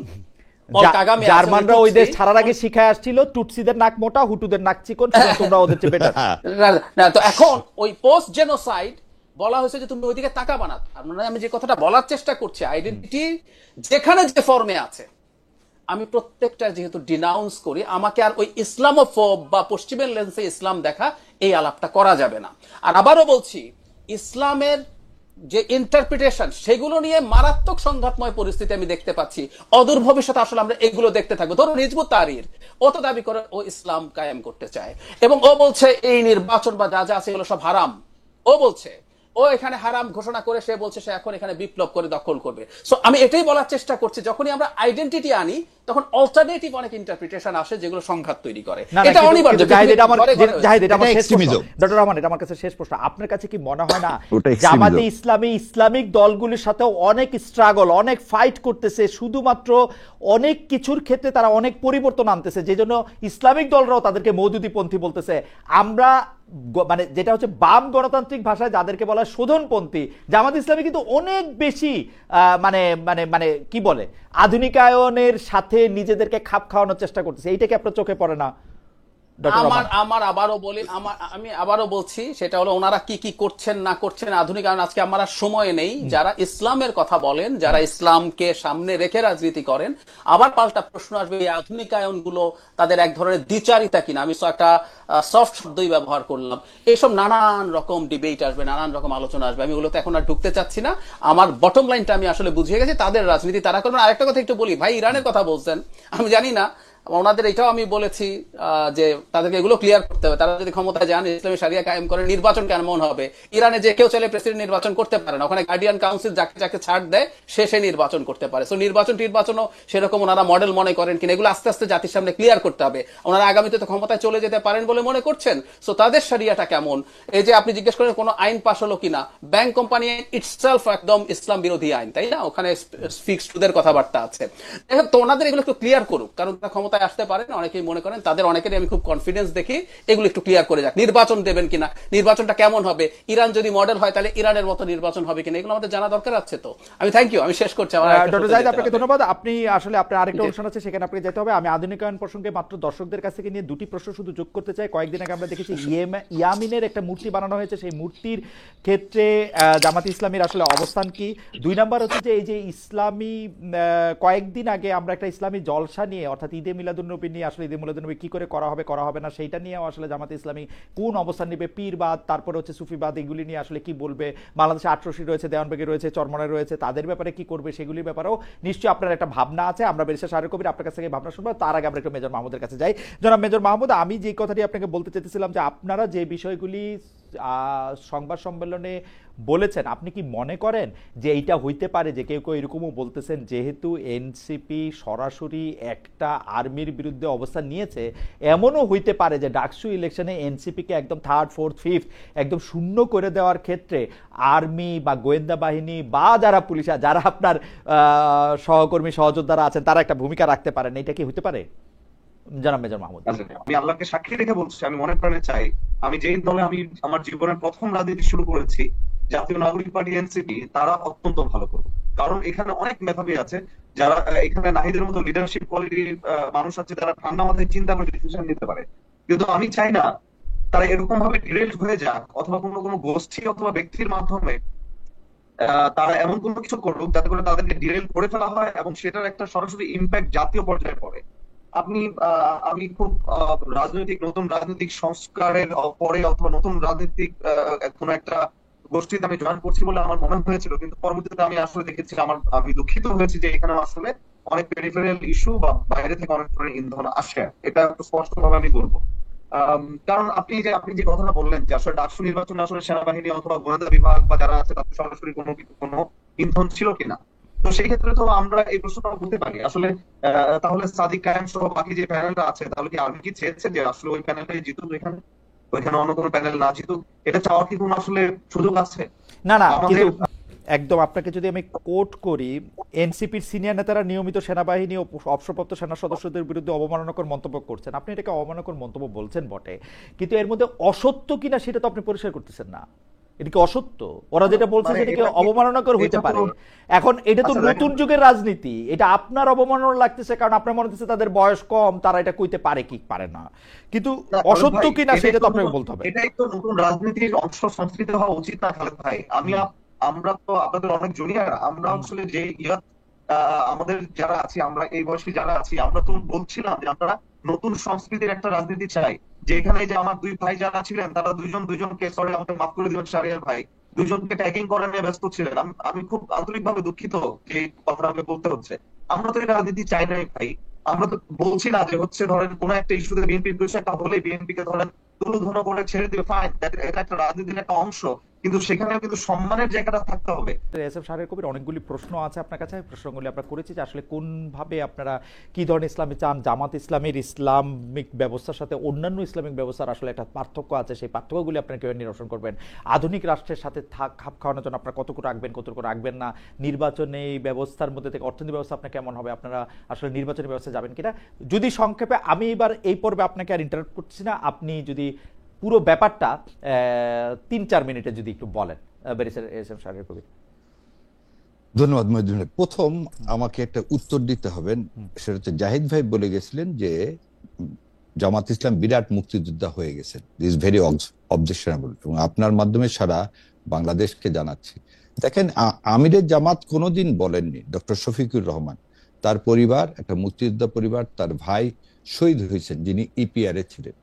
জার্মানরা ওই দেশ ছাড়ার আগে শিখায় আসছিল টুটসিদের নাক মোটা, হুটুদের নাক চিকন, তোমরা ওদের চেয়ে বেটার। না, তো এখন ওই পোস্ট জেনোসাইড বলা হয়েছে যে তুমি ওইদিকে তাকাবা না। মানে আমি যে কথাটা বলার চেষ্টা করছি, আইডেন্টিটি যেখানে যে ফর্মে আছে, আমি প্রত্যেকটা যেহেতু ডিনাউন্স করি, আমাকে আর ওই ইসলামোফোব বা পশ্চিমের লেন্সে ইসলাম দেখা এই আলাপটা করা যাবে না। আর আবারও বলছি, ইসলামের যে ইন্টারপ্রিটেশন, সেগুলো নিয়ে মারাত্মক সংঘাতময় পরিস্থিতি আমি দেখতে পাচ্ছি। অদূর ভবিষ্যতে আসলে আমরা এগুলো দেখতে থাকবো। ধরুন হিজবুত তাহরির, ও তো দাবি করে ও ইসলাম কায়েম করতে চায় এবং ও বলছে এই নির্বাচন বা যা যা আছে এগুলো সব হারাম। ও বলছে, ও এখানে হারাম ঘোষণা করে সে বলছে সে এখন এখানে বিপ্লব করে দখল করবে। সো আমি এটাই বলার চেষ্টা করছি, যখনই আমরা আইডেন্টিটি আনি তখন অল্টারনেটিভ অনেক ইন্টারপ্রিটেশন আসে যেগুলো সংঘাত তৈরি করে। এটা অনিবার্য। ডক্টর রহমান, এটা আমার কাছে শেষ প্রশ্ন। আপনার কাছে কি মনে হয় না জামাতে ইসলামী ইসলামিক দলগুলির সাথেও অনেক স্ট্রাগল, অনেক ফাইট করতেছে, শুধুমাত্র অনেক কিছুর ক্ষেত্রে তারা অনেক পরিবর্তন আনতেছে, যে জন্য ইসলামিক দলরাও তাদেরকে মওদুদিপন্থী বলতেছে? আমরা মানে যেটা হচ্ছে বাম গণতান্ত্রিক ভাষায় যাদেরকে বলা হয় শোধনপন্থী, জামাত ইসলামী কিন্তু অনেক বেশি মানে মানে মানে কি বলে আধুনিকায়নের সাথে নিজেদেরকে খাপ খাওয়ানোর চেষ্টা করতেছে। এইটা কি আপনার চোখে পড়ে না? ডক্টর আমার রহমান। আমার আবারও বলি, আমি আবারও বলছি, সেটা হলো ওনারা কি কি করছেন না করছেন আধুনিক, কারণ আজকে আমার আর সময় নেই। যারা ইসলামের কথা বলেন, যারা ইসলামকে সামনে রেখে রাজনীতি করেন, আবার পাল্টা প্রশ্ন আসবে এই আধুনিকায়ন গুলো তাদের এক ধরনের দ্বিচারিতা কিনা। আমি তো একটা সফট শব্দই ব্যবহার করলাম। এইসব নানান রকম ডিবেট আসবে, নানান রকম আলোচনা আসবে, আমি ওগুলোতে এখন আর ঢুকতে চাচ্ছি না। আমার বটম লাইনটা আমি আসলে বুঝিয়ে গেছি, তাদের রাজনীতি তারা করবেন। আরেকটা কথা একটু বলি ভাই, ইরানের কথা বলছেন, আমি জানি না ওনাদের এটাও আমি বলেছি যে তাদেরকে এগুলো ক্লিয়ার করতে হবে। তারা যদি ক্ষমতায় যান, ইসলামী শারিয়া কায়েম করে, নির্বাচন কেমন হবে? ইরানে যে কেউ চাইলে প্রেসিডেন্ট নির্বাচন করতে পারে না, ওখানে গার্ডিয়ান কাউন্সিল যাকে যাকে ছাড় দেয় সে নির্বাচন করতে পারে। সো নির্বাচনও সেরকম ওনারা মডেল মনে করেন কিনা, এগুলো আস্তে আস্তে জাতির সামনে ক্লিয়ার করতে হবে। ওনারা আগামীতে তো ক্ষমতায় চলে যেতে পারেন বলে মনে করছেন। সো তাদের শারিয়াটা কেমন? এই যে আপনি জিজ্ঞেস করেন কোনো আইন পাস হলো কিনা, ব্যাংক কোম্পানি ইটসেলফ একদম ইসলাম বিরোধী আইন, তাই না? ওখানে ফিক্সড সুদের কথাবার্তা আছে। তো ওনাদের এগুলো একটু ক্লিয়ার করুক, কারণ তারা ক্ষমতায় আসতে পারেন, অনেকেই মনে করেন, তাদের অনেকেরই আমি খুব কনফিডেন্স দেখি। এগুলো একটু ক্লিয়ার করে যাক। নির্বাচন দেবেন কিনা, নির্বাচনটা কেমন হবে, ইরান যদি মডেল হয় তাহলে ইরানের মতো নির্বাচন হবে কিনা, এগুলো আমাদের জানা দরকার আছে। তো আমি থ্যাংক ইউ, আমি শেষ করছি। ডক্টর জাহিদ, আপনাকে ধন্যবাদ। আপনি আসলে আপনার আরেকটা অনুষ্ঠান আছে, সেখানে আপনাকে যেতে হবে। আমি আধুনিকায়ন প্রসঙ্গে মাত্র দর্শকদের কাছ থেকে নিয়ে দুটি প্রশ্ন শুধু যোগ করতে চাই। কয়েকদিন আগে আমরা দেখেছি ইয়ামিনের একটা মূর্তি বানানো হয়েছে, সেই মূর্তির ক্ষেত্রে জামাত ইসলামীর আসলে অবস্থান কি? 2 নাম্বার হচ্ছে যে এই যে ইসলামী কয়েকদিন আগে আমরা একটা ইসলামী জলসা নিয়ে, অর্থাৎ ঈদে মিলাদুন্নবী নিয়ে, আসলে ঈদে মিলাদুন্নবী কি করে করা হবে করা হবে না সেইটা নিয়েও আসলে জামাত ইসলামী কোন অবস্থান নেবে, পীরবাদ, তারপরে হচ্ছে সুফিবাদ, এগুলি নিয়ে আসলে কি বলবে, বাংলাদেশে আটরশি রয়েছে, দেওয়ানবাগি রয়েছে, চরমনায় রয়েছে, তাদের ব্যাপারে কি করবে, সেগুলির ব্যাপারেও নিশ্চয়ই আপনার একটা ভাবনা আছে। আমরা বেরিসা শাহরুখ কবির আপনার কাছ থেকে ভাবনা শুনবো। তার আগে আমরা একটু মেজর মাহমুদের কাছে যাই। জনাব মেজর মাহমুদ, আমি যে কথাটি আপনাকে বলতে চেয়েছিলাম যে আপনারা যে বিষয়গুলি সংবাদ সম্মেলনে বলেছেন, আপনি কি মনে করেন যে এইটা হইতে পারে যে কেউ কেউ এরকমও বলতেছেন, যেহেতু এনসিপি সরাসরি একটা আর্মির বিরুদ্ধে অবস্থান নিয়েছে, এমনও হইতে পারে যে ডাকসু ইলেকশনে এনসিপিকে একদম 3rd 4th 5th একদম শূন্য করে দেওয়ার ক্ষেত্রে আর্মি বা গোয়েন্দা বাহিনী বা যারা পুলিশ, যারা আপনার সহকর্মী সহযোদ্ধারা আছেন, তারা একটা ভূমিকা রাখতে পারেন? এটা কি হইতে পারে জনাব মেজর মাহমুদ? আমি আল্লাহকে সাক্ষী রেখে বলছি, আমি মনে প্রাণে চাই, আমি যেই দলে আমি আমার জীবনের প্রথম রাজনীতি শুরু করেছি, জাতীয় নাগরিক পার্টি এনসিপি, তারা অত্যন্ত ভালো করবে। কারণ এখানে অনেক মেধাবী আছে, যারা এখানে নাহিদের মতো লিডারশিপ কোয়ালিটির মানুষ আছে, যারা ঠান্ডা মাথায় চিন্তা করে ডিসিশন নিতে পারে। কিন্তু আমি চাই না তারা এরকম ভাবে ডিরেক্ট হয়ে যাক, অথবা কোনো কোনো গোষ্ঠী অথবা ব্যক্তির মাধ্যমে তারা এমন কোনো কিছু করুক যাতে করে তাদেরকে ডিরেল করে ফেলা হয় এবং সেটার একটা সরাসরি ইম্প্যাক্ট জাতীয় পর্যায়ে পড়ে। আমি খুব নতুন রাজনৈতিক সংস্কারের পরে অথবা নতুন রাজনৈতিক কোন একটা গোষ্ঠীতে আমি জয়েন করছি বলে আমার মনে হয়েছিল, কিন্তু পরবর্তীতে আমি আসলে দেখেছি, আমি দুঃখিত হয়েছি যে এখানে আসলে অনেক পেরিফেরাল ইস্যু বা বাইরে থেকে অনেক ধরনের ইন্ধন আসে। এটা একটু স্পষ্টভাবে আমি বলবো। কারণ আপনি যে কথাটা বললেন যে আসলে ডাকসু নির্বাচনে আসলে সেনাবাহিনী অথবা গোয়েন্দা বিভাগ বা যারা আছে তাদের সরাসরি কোনো ইন্ধন ছিল কিনা, তো সেই ক্ষেত্রে তো আমরা এই প্রশ্নটা করতে পারি আসলে তাহলে সাদিক কায়েম সহ বাকি যে প্যানেলটা আছে, তাহলে কি আর্মি কি চেয়েছে যে আসলে ওই প্যানেলটাই জিতুক, ওইখানে অন্য কোনো প্যানেল না জিতুক? এটা চাওয়ার কি কোনো আসলে সুযোগ আছে? না, আমাদের কিন্তু একদম আপনাকে যদি আমি কোট করি, এনসিপির সিনিয়র নেতারা নিয়মিত সেনাবাহিনী ও অবসরপ্রাপ্ত সেনা সদস্যদের বিরুদ্ধে অবমাননাকর মন্তব্য করছেন। আপনি এটাকে অবমাননাকর মন্তব্য বলছেন বটে, কিন্তু এর মধ্যে অসত্য কিনা সেটা তো আপনি পরিষ্কার করতেছেন না। এটা কি অসত্য? ওরা যেটা বলছে সেটা কি অবমাননাকর হইতে পারে? এখন এটা তো নতুন যুগের রাজনীতি, এটা আপনার অবমাননা লাগতেছে কারণ আপনার মনে হচ্ছে তাদের বয়স কম, তারা এটা কইতে পারে কি পারে না, কিন্তু অসত্য কিনা সেটা তো আপনাকে বলতে হবে। এটাই তো নতুন রাজনীতির অংশ, সংস্কৃতি হওয়া উচিত না খালেদ ভাই? আমরা তো আপনাদের অনেক জুনিয়র, আমরা আসলে যে আমাদের যারা আছি, আমরা এই বয়সী যারা আছি, আমরা তো বলছিলাম যে আমরা নতুন সংস্কৃতির একটা রাজনীতি চাই, যে এখানে যে আমার দুই ভাই যারা ছিলেন তারা দুইজনকে, সরি আমাকে মাফ করে দিবেন শাহরিয়ার ভাই, দুইজনকে ট্যাগিং করা নিয়ে ব্যস্ত ছিলেন। আমি খুব আন্তরিকভাবে দুঃখিত যে কথাটা আমাকে বলতে হচ্ছে। আমরা তো এই রাজনীতি চাই নাই ভাই। আমরা তো বলছি না যে হচ্ছে ধরেন কোন একটা ইস্যুতে বিএনপির কিছু একটা হলে বিএনপি কে ধরেন তুলোধনা করে ছেড়ে দিয়ে, ফাইন, এটা একটা রাজনীতির একটা অংশ, কিন্তু সেখানেও কিন্তু সম্মানের জায়গাটা থাকতে হবে। এস এম শাহরিয়ার কবির, অনেকগুলি প্রশ্ন আছে আপনার কাছে, প্রশ্নগুলি আমরা করেছি যে আসলে কোনভাবে আপনারা কি ধরনের ইসলামী চান, জামাত ইসলামের ইসলামিক ব্যবস্থার সাথে অন্যান্য ইসলামিক ব্যবস্থার আসলে একটা পার্থক্য আছে, সেই পার্থক্যগুলি আপনারা কেউ নিরসন করবেন, আধুনিক রাষ্ট্রের সাথে খাপ খাওয়ানোর জন্য আপনারা কতটুকু রাখবেন কতটুকু রাখবেন না, নির্বাচনে এই ব্যবস্থার মধ্যে থেকে অর্থনীতি ব্যবস্থা আপনার কেমন হবে, আপনারা আসলে নির্বাচনী ব্যবস্থা যাবেন কিনা। যদি সংক্ষেপে, আমি এবার এই পর্বে আপনাকে আর ইন্টারাপ্ট করছি না, আপনি যদি পুরো ব্যাপারটা 3-4 মিনিটে যদি একটু বলেন। S M Shahriar Kabir. ধন্যবাদ মহিউদ্দিন ভাই। প্রথম আমাকে একটা উত্তর দিতে হবে, সেটা হচ্ছে জাহিদ ভাই বলে গেছিলেন যে জামাত ইসলাম বিরাট মুক্তিযোদ্ধা হয়ে গেছেন, দিস ভেরি অবজেকশনেবল, এবং আপনার মাধ্যমে সারা বাংলাদেশকে জানাচ্ছি। দেখেন, আমিরের জামাত কোনোদিন বলেননি ডক্টর শফিকুর রহমান, তার পরিবার একটা মুক্তিযোদ্ধা পরিবার, তার ভাই শহীদ হয়েছেন যিনি ইপিআরে ছিলেন।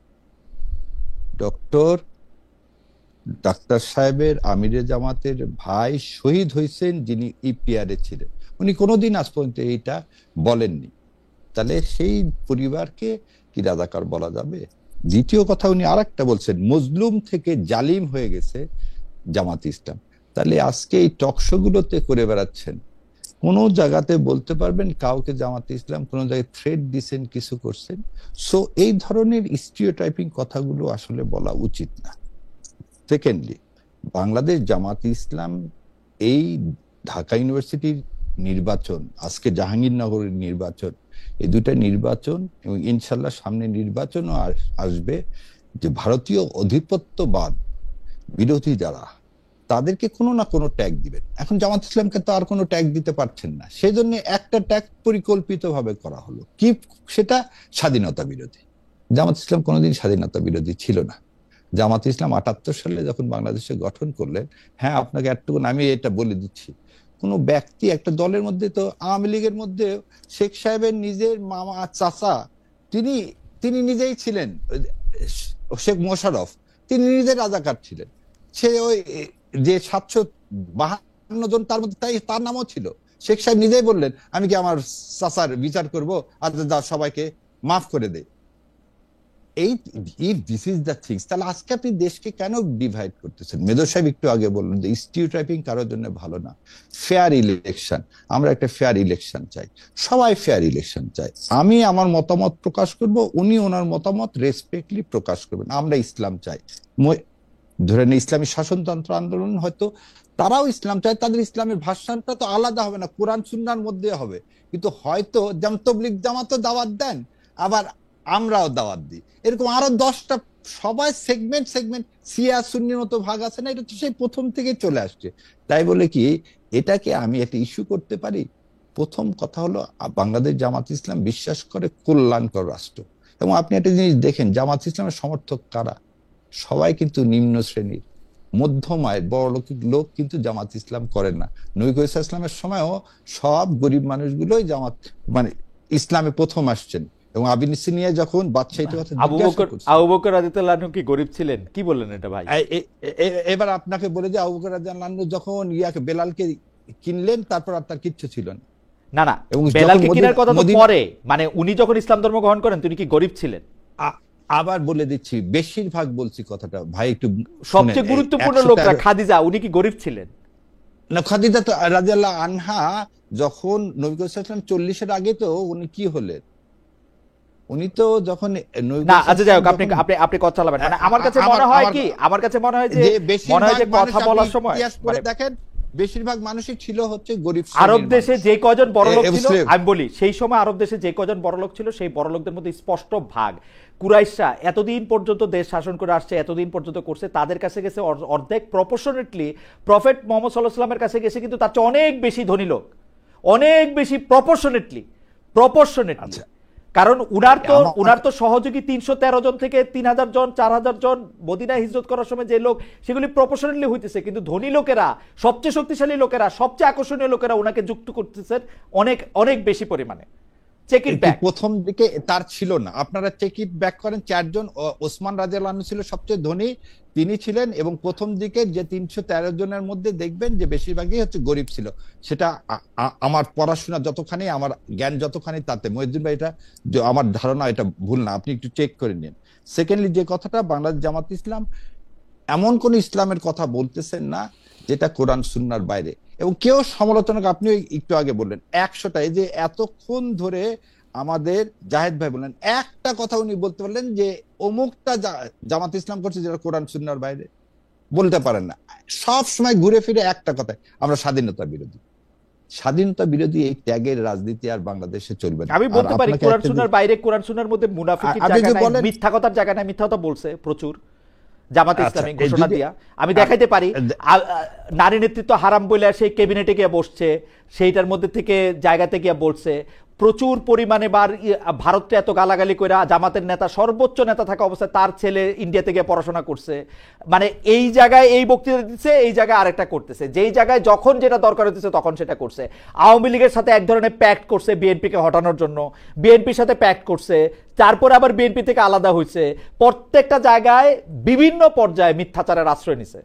ডাক্তার সাহেবের আমিরে জামাতের ভাই শহীদ হয়েছেন যিনি ইপিআরে ছিলেন, উনি কোনোদিন আজ পর্যন্ত এইটা বলেননি। তাহলে সেই পরিবারকে কি রাজাকার বলা যাবে? দ্বিতীয় কথা, উনি আরেকটা বলছেন মজলুম থেকে জালিম হয়ে গেছে জামাত ইসলাম। তাহলে আজকে এই টকশো গুলোতে করে বেড়াচ্ছেন, কোন জায়গাতে বলতে পারবেন কাউকে জামাত ইসলাম কোন জায়গায় থ্রেট দিচ্ছেন, কিছু করছেন? সো এই ধরনের স্টিরিওটাইপিং কথাগুলো আসলে বলা উচিত না। সেকেন্ডলি, বাংলাদেশ জামাত ইসলাম এই ঢাকা ইউনিভার্সিটির নির্বাচন, আজকে জাহাঙ্গীরনগরের নির্বাচন, এই দুটা নির্বাচন এবং ইনশাল্লাহ সামনে নির্বাচনও আসবে, যে ভারতীয় অধিপত্যবাদ বিরোধী যারা, তাদেরকে কোনো না কোনো ট্যাগ দিবেন। এখন জামাত ইসলামকে তো আর কোনো ট্যাগ দিতে পারছেন না, সেই জন্য একটা ট্যাগ পরিকল্পিতভাবে করা হলো, কি সেটা স্বাধীনতা বিরোধী। জামাত ইসলাম কোনোদিন স্বাধীনতা বিরোধী ছিল না। জামাত ইসলাম 78 সালে যখন বাংলাদেশে গঠন করলেন, হ্যাঁ আপনাকে একটুকুন আমি এটা বলে দিচ্ছি, কোন ব্যক্তি একটা দলের মধ্যে, তো আওয়ামী লীগের মধ্যে শেখ সাহেবের নিজের মামা চাচা, তিনি নিজেই ছিলেন, শেখ মোশাররফ, তিনি নিজে রাজাকার ছিলেন। সে ওই যে 752 জন তার মধ্যে তার নামও ছিল। শেখ সাহেব নিজেই বললেন, আমি কি আমার চাচার বিচার করবো, আর সবাইকে মাফ করে দেয়। This is the things. তাহলে আজকে আপনি দেশকে কেন ডিভাইড করতেছেন? মেজর সাহেব একটু আগে বললেন যে স্টিরিওটাইপিং কারোর জন্য ভালো না। ফেয়ার ইলেকশন, আমরা একটা ফেয়ার ইলেকশন চাই, সবাই ফেয়ার ইলেকশন চাই। আমি আমার মতামত প্রকাশ করব, উনি ওনার মতামত রেসপেক্টলি প্রকাশ করবেন। আমরা ইসলাম চাই, ধরেন ইসলামী শাসনতন্ত্র আন্দোলন, হয়তো তারাও ইসলাম চায়, তাদের ইসলামের ভাষণটা তো আলাদা হবে না, কোরআন সুন্নাহর মধ্যে হবে, কিন্তু হয়তো যেমন তবলিগ জামাতও দাওয়াত দেন, আবার আমরাও দাওয়াত দিই, এরকম আরো 10টা, সবাই সেগমেন্ট শিয়া সুন্নির মতো ভাগ আছে না? এটা তো সেই প্রথম থেকে চলে আসছে। তাই বলে কি এটাকে আমি একটা ইস্যু করতে পারি? প্রথম কথা হলো, বাংলাদেশ জামাত ইসলাম বিশ্বাস করে কল্যাণকর রাষ্ট্র, এবং আপনি একটা জিনিস দেখেন, জামাত ইসলামের সমর্থক কারা? সবাই কিন্তু নিম্ন শ্রেণীর, মধ্যম আয়ের, বড় লোক কিন্তু জামাত ইসলাম করেন না। নবী করিম ইসলামের সময়ও সব গরিব মানুষগুলোই জামাত মানে ইসলামে প্রথম আসছেন, এবং আবিন সিনিয়া যখন বাদশাহীতে কথা আবু বকর রাদিয়াল্লাহু আনহু কি গরিব ছিলেন? কি বললেন এটা ভাই? এবার আপনাকে বলে যে আবু বকর রাদিয়াল্লাহু আনহু যখন বেলালকে কিনলেন, তারপর আর তার কিচ্ছু ছিল না। না, বেলালকে কেনার কথা তো পরে, মানে উনি যখন ইসলাম ধর্ম গ্রহণ করেন তিনি কি গরিব ছিলেন? আবার বলে দিচ্ছি, বেশিরভাগ বলছি কথাটা ভাই, একটু সবচেয়ে গুরুত্বপূর্ণ লোকরা, খাদিজা, উনি কি গরিব ছিলেন? না, খাদিজা তো রাদিয়াল্লাহু আনহা যখন নবী করিম সাল্লাল্লাহু আলাইহি ওয়াসাল্লাম 40-এর আগে তো উনি কি হলেন? উনি তো যখন না, আচ্ছা যাই হোক, আপনি কথা চালাবেন। মানে আমার কাছে মনে হয় কি, আমার কাছে মনে হয় যে কথা বলার সময় দেখেন বেশিরভাগ মানুষই ছিল হচ্ছে গরিব। আরব দেশে যে কজন বড়লোক ছিল, আমি বলি সেই সময় আরব দেশে যে কজন বড়লোক ছিল, সেই বড়লোকদের মধ্যে স্পষ্ট ভাগ কুরাইশরা এতদিন পর্যন্ত দেশ শাসন করে আসছে, এতদিন পর্যন্ত করছে, তাদের কাছে গেছে অর্ধেক, প্রপোর্শনেটলি প্রফেট মুহাম্মদ সাল্লাল্লাহু আলাইহি ওয়াসাল্লামের কাছে গেছে কিন্তু তার চেয়ে অনেক বেশি ধনী লোক, অনেক বেশি প্রপোর্শনেটলি। কারণ উনার তো সহযোগী 313 জন থেকে 3000 জন, 4000 জন মদিনায় হিজরত করার সময় যে লোক, সেগুলি প্রপোর্শনালি হইতেছে, কিন্তু ধনী লোকেরা, সবচেয়ে শক্তিশালী লোকেরা, সবচেয়ে আকর্ষণীয় লোকেরা ওনাকে যুক্ত করতেছেন অনেক অনেক বেশি পরিমাণে। চেক ইট ব্যাক, প্রথম দিকে তার ছিল না, আপনারা চেক ইট ব্যাক করেন, 4 জন, ওসমান রাদিয়াল্লাহু আনহু ছিল সবচেয়ে ধনী, তিনি ছিলেন, এবং প্রথম দিকে যে 313 জনের মধ্যে দেখবেন যে বেশিরভাগই হচ্ছে গরিব ছিল। সেটা আমার পড়াশোনা যতখানি, আমার জ্ঞান যতখানি, তাতে মহিউদ্দিন ভাই এটা আমার ধারণা এটা ভুল না, আপনি একটু চেক করে নিন। সেকেন্ডলি, যে কথাটা বাংলাদেশ জামাত ইসলাম এমন কোন ইসলামের কথা বলতেছেন না যেটা কোরআন সুন্নাহর বাইরে, এবং কেউ সমালোচনা, আপনি একটু আগে বললেন 100টা, এই যে এতক্ষণ ধরে আমাদের জাহেদ ভাই বললেন, একটা কথা উনি বলতে পারলেন যে অমুকটা জামাত ইসলাম করছে যেটা কোরআন সুন্নাহর বাইরে, বলতে পারেন না। সব সময় ঘুরে ফিরে একটা কথা, আমরা স্বাধীনতা বিরোধী। স্বাধীনতা বিরোধী এই ট্যাগের রাজনীতি আর বাংলাদেশে চলবে না। আমি বলতে পারি কোরআন সুন্নাহর বাইরে, কোরআন সুন্নাহর মধ্যে মুনাফিকির জায়গা নাই, মিথ্যা কথার জায়গা নাই, মিথ্যা কথা বলছে প্রচুর জামাত ইসলামী ঘোষণা দিয়া। আমি দেখাইতে পারি, নারী নেতৃত্ব হারাম বলে সেই ক্যাবিনেটে গিয়ে বসছে, সেইটার মধ্যে থেকে জায়গাতে গিয়ে বলছে, প্রচুর পরিমাণে ভারতকে এত গালাগালি করে জামাতের নেতা, সর্বোচ্চ নেতা থাকা অবস্থায় তার ছেলে ইন্ডিয়াতে গিয়ে পড়াশোনা করছে, মানে এই জায়গায় এই বক্তৃতা দিচ্ছে, এই জায়গায় আরেকটা করতেছে, যেই জায়গায় যখন যেটা দরকার হতেছে তখন সেটা করছে। আওয়ামী লীগের সাথে এক ধরনের প্যাক্ট করছে বিএনপিকে হটানোর জন্য, বিএনপির সাথে প্যাক্ট করছে, তারপরে আবার বিএনপি থেকে আলাদা হয়েছে, প্রত্যেকটা জায়গায় বিভিন্ন পর্যায়ে মিথ্যাচারের আশ্রয় নিছে।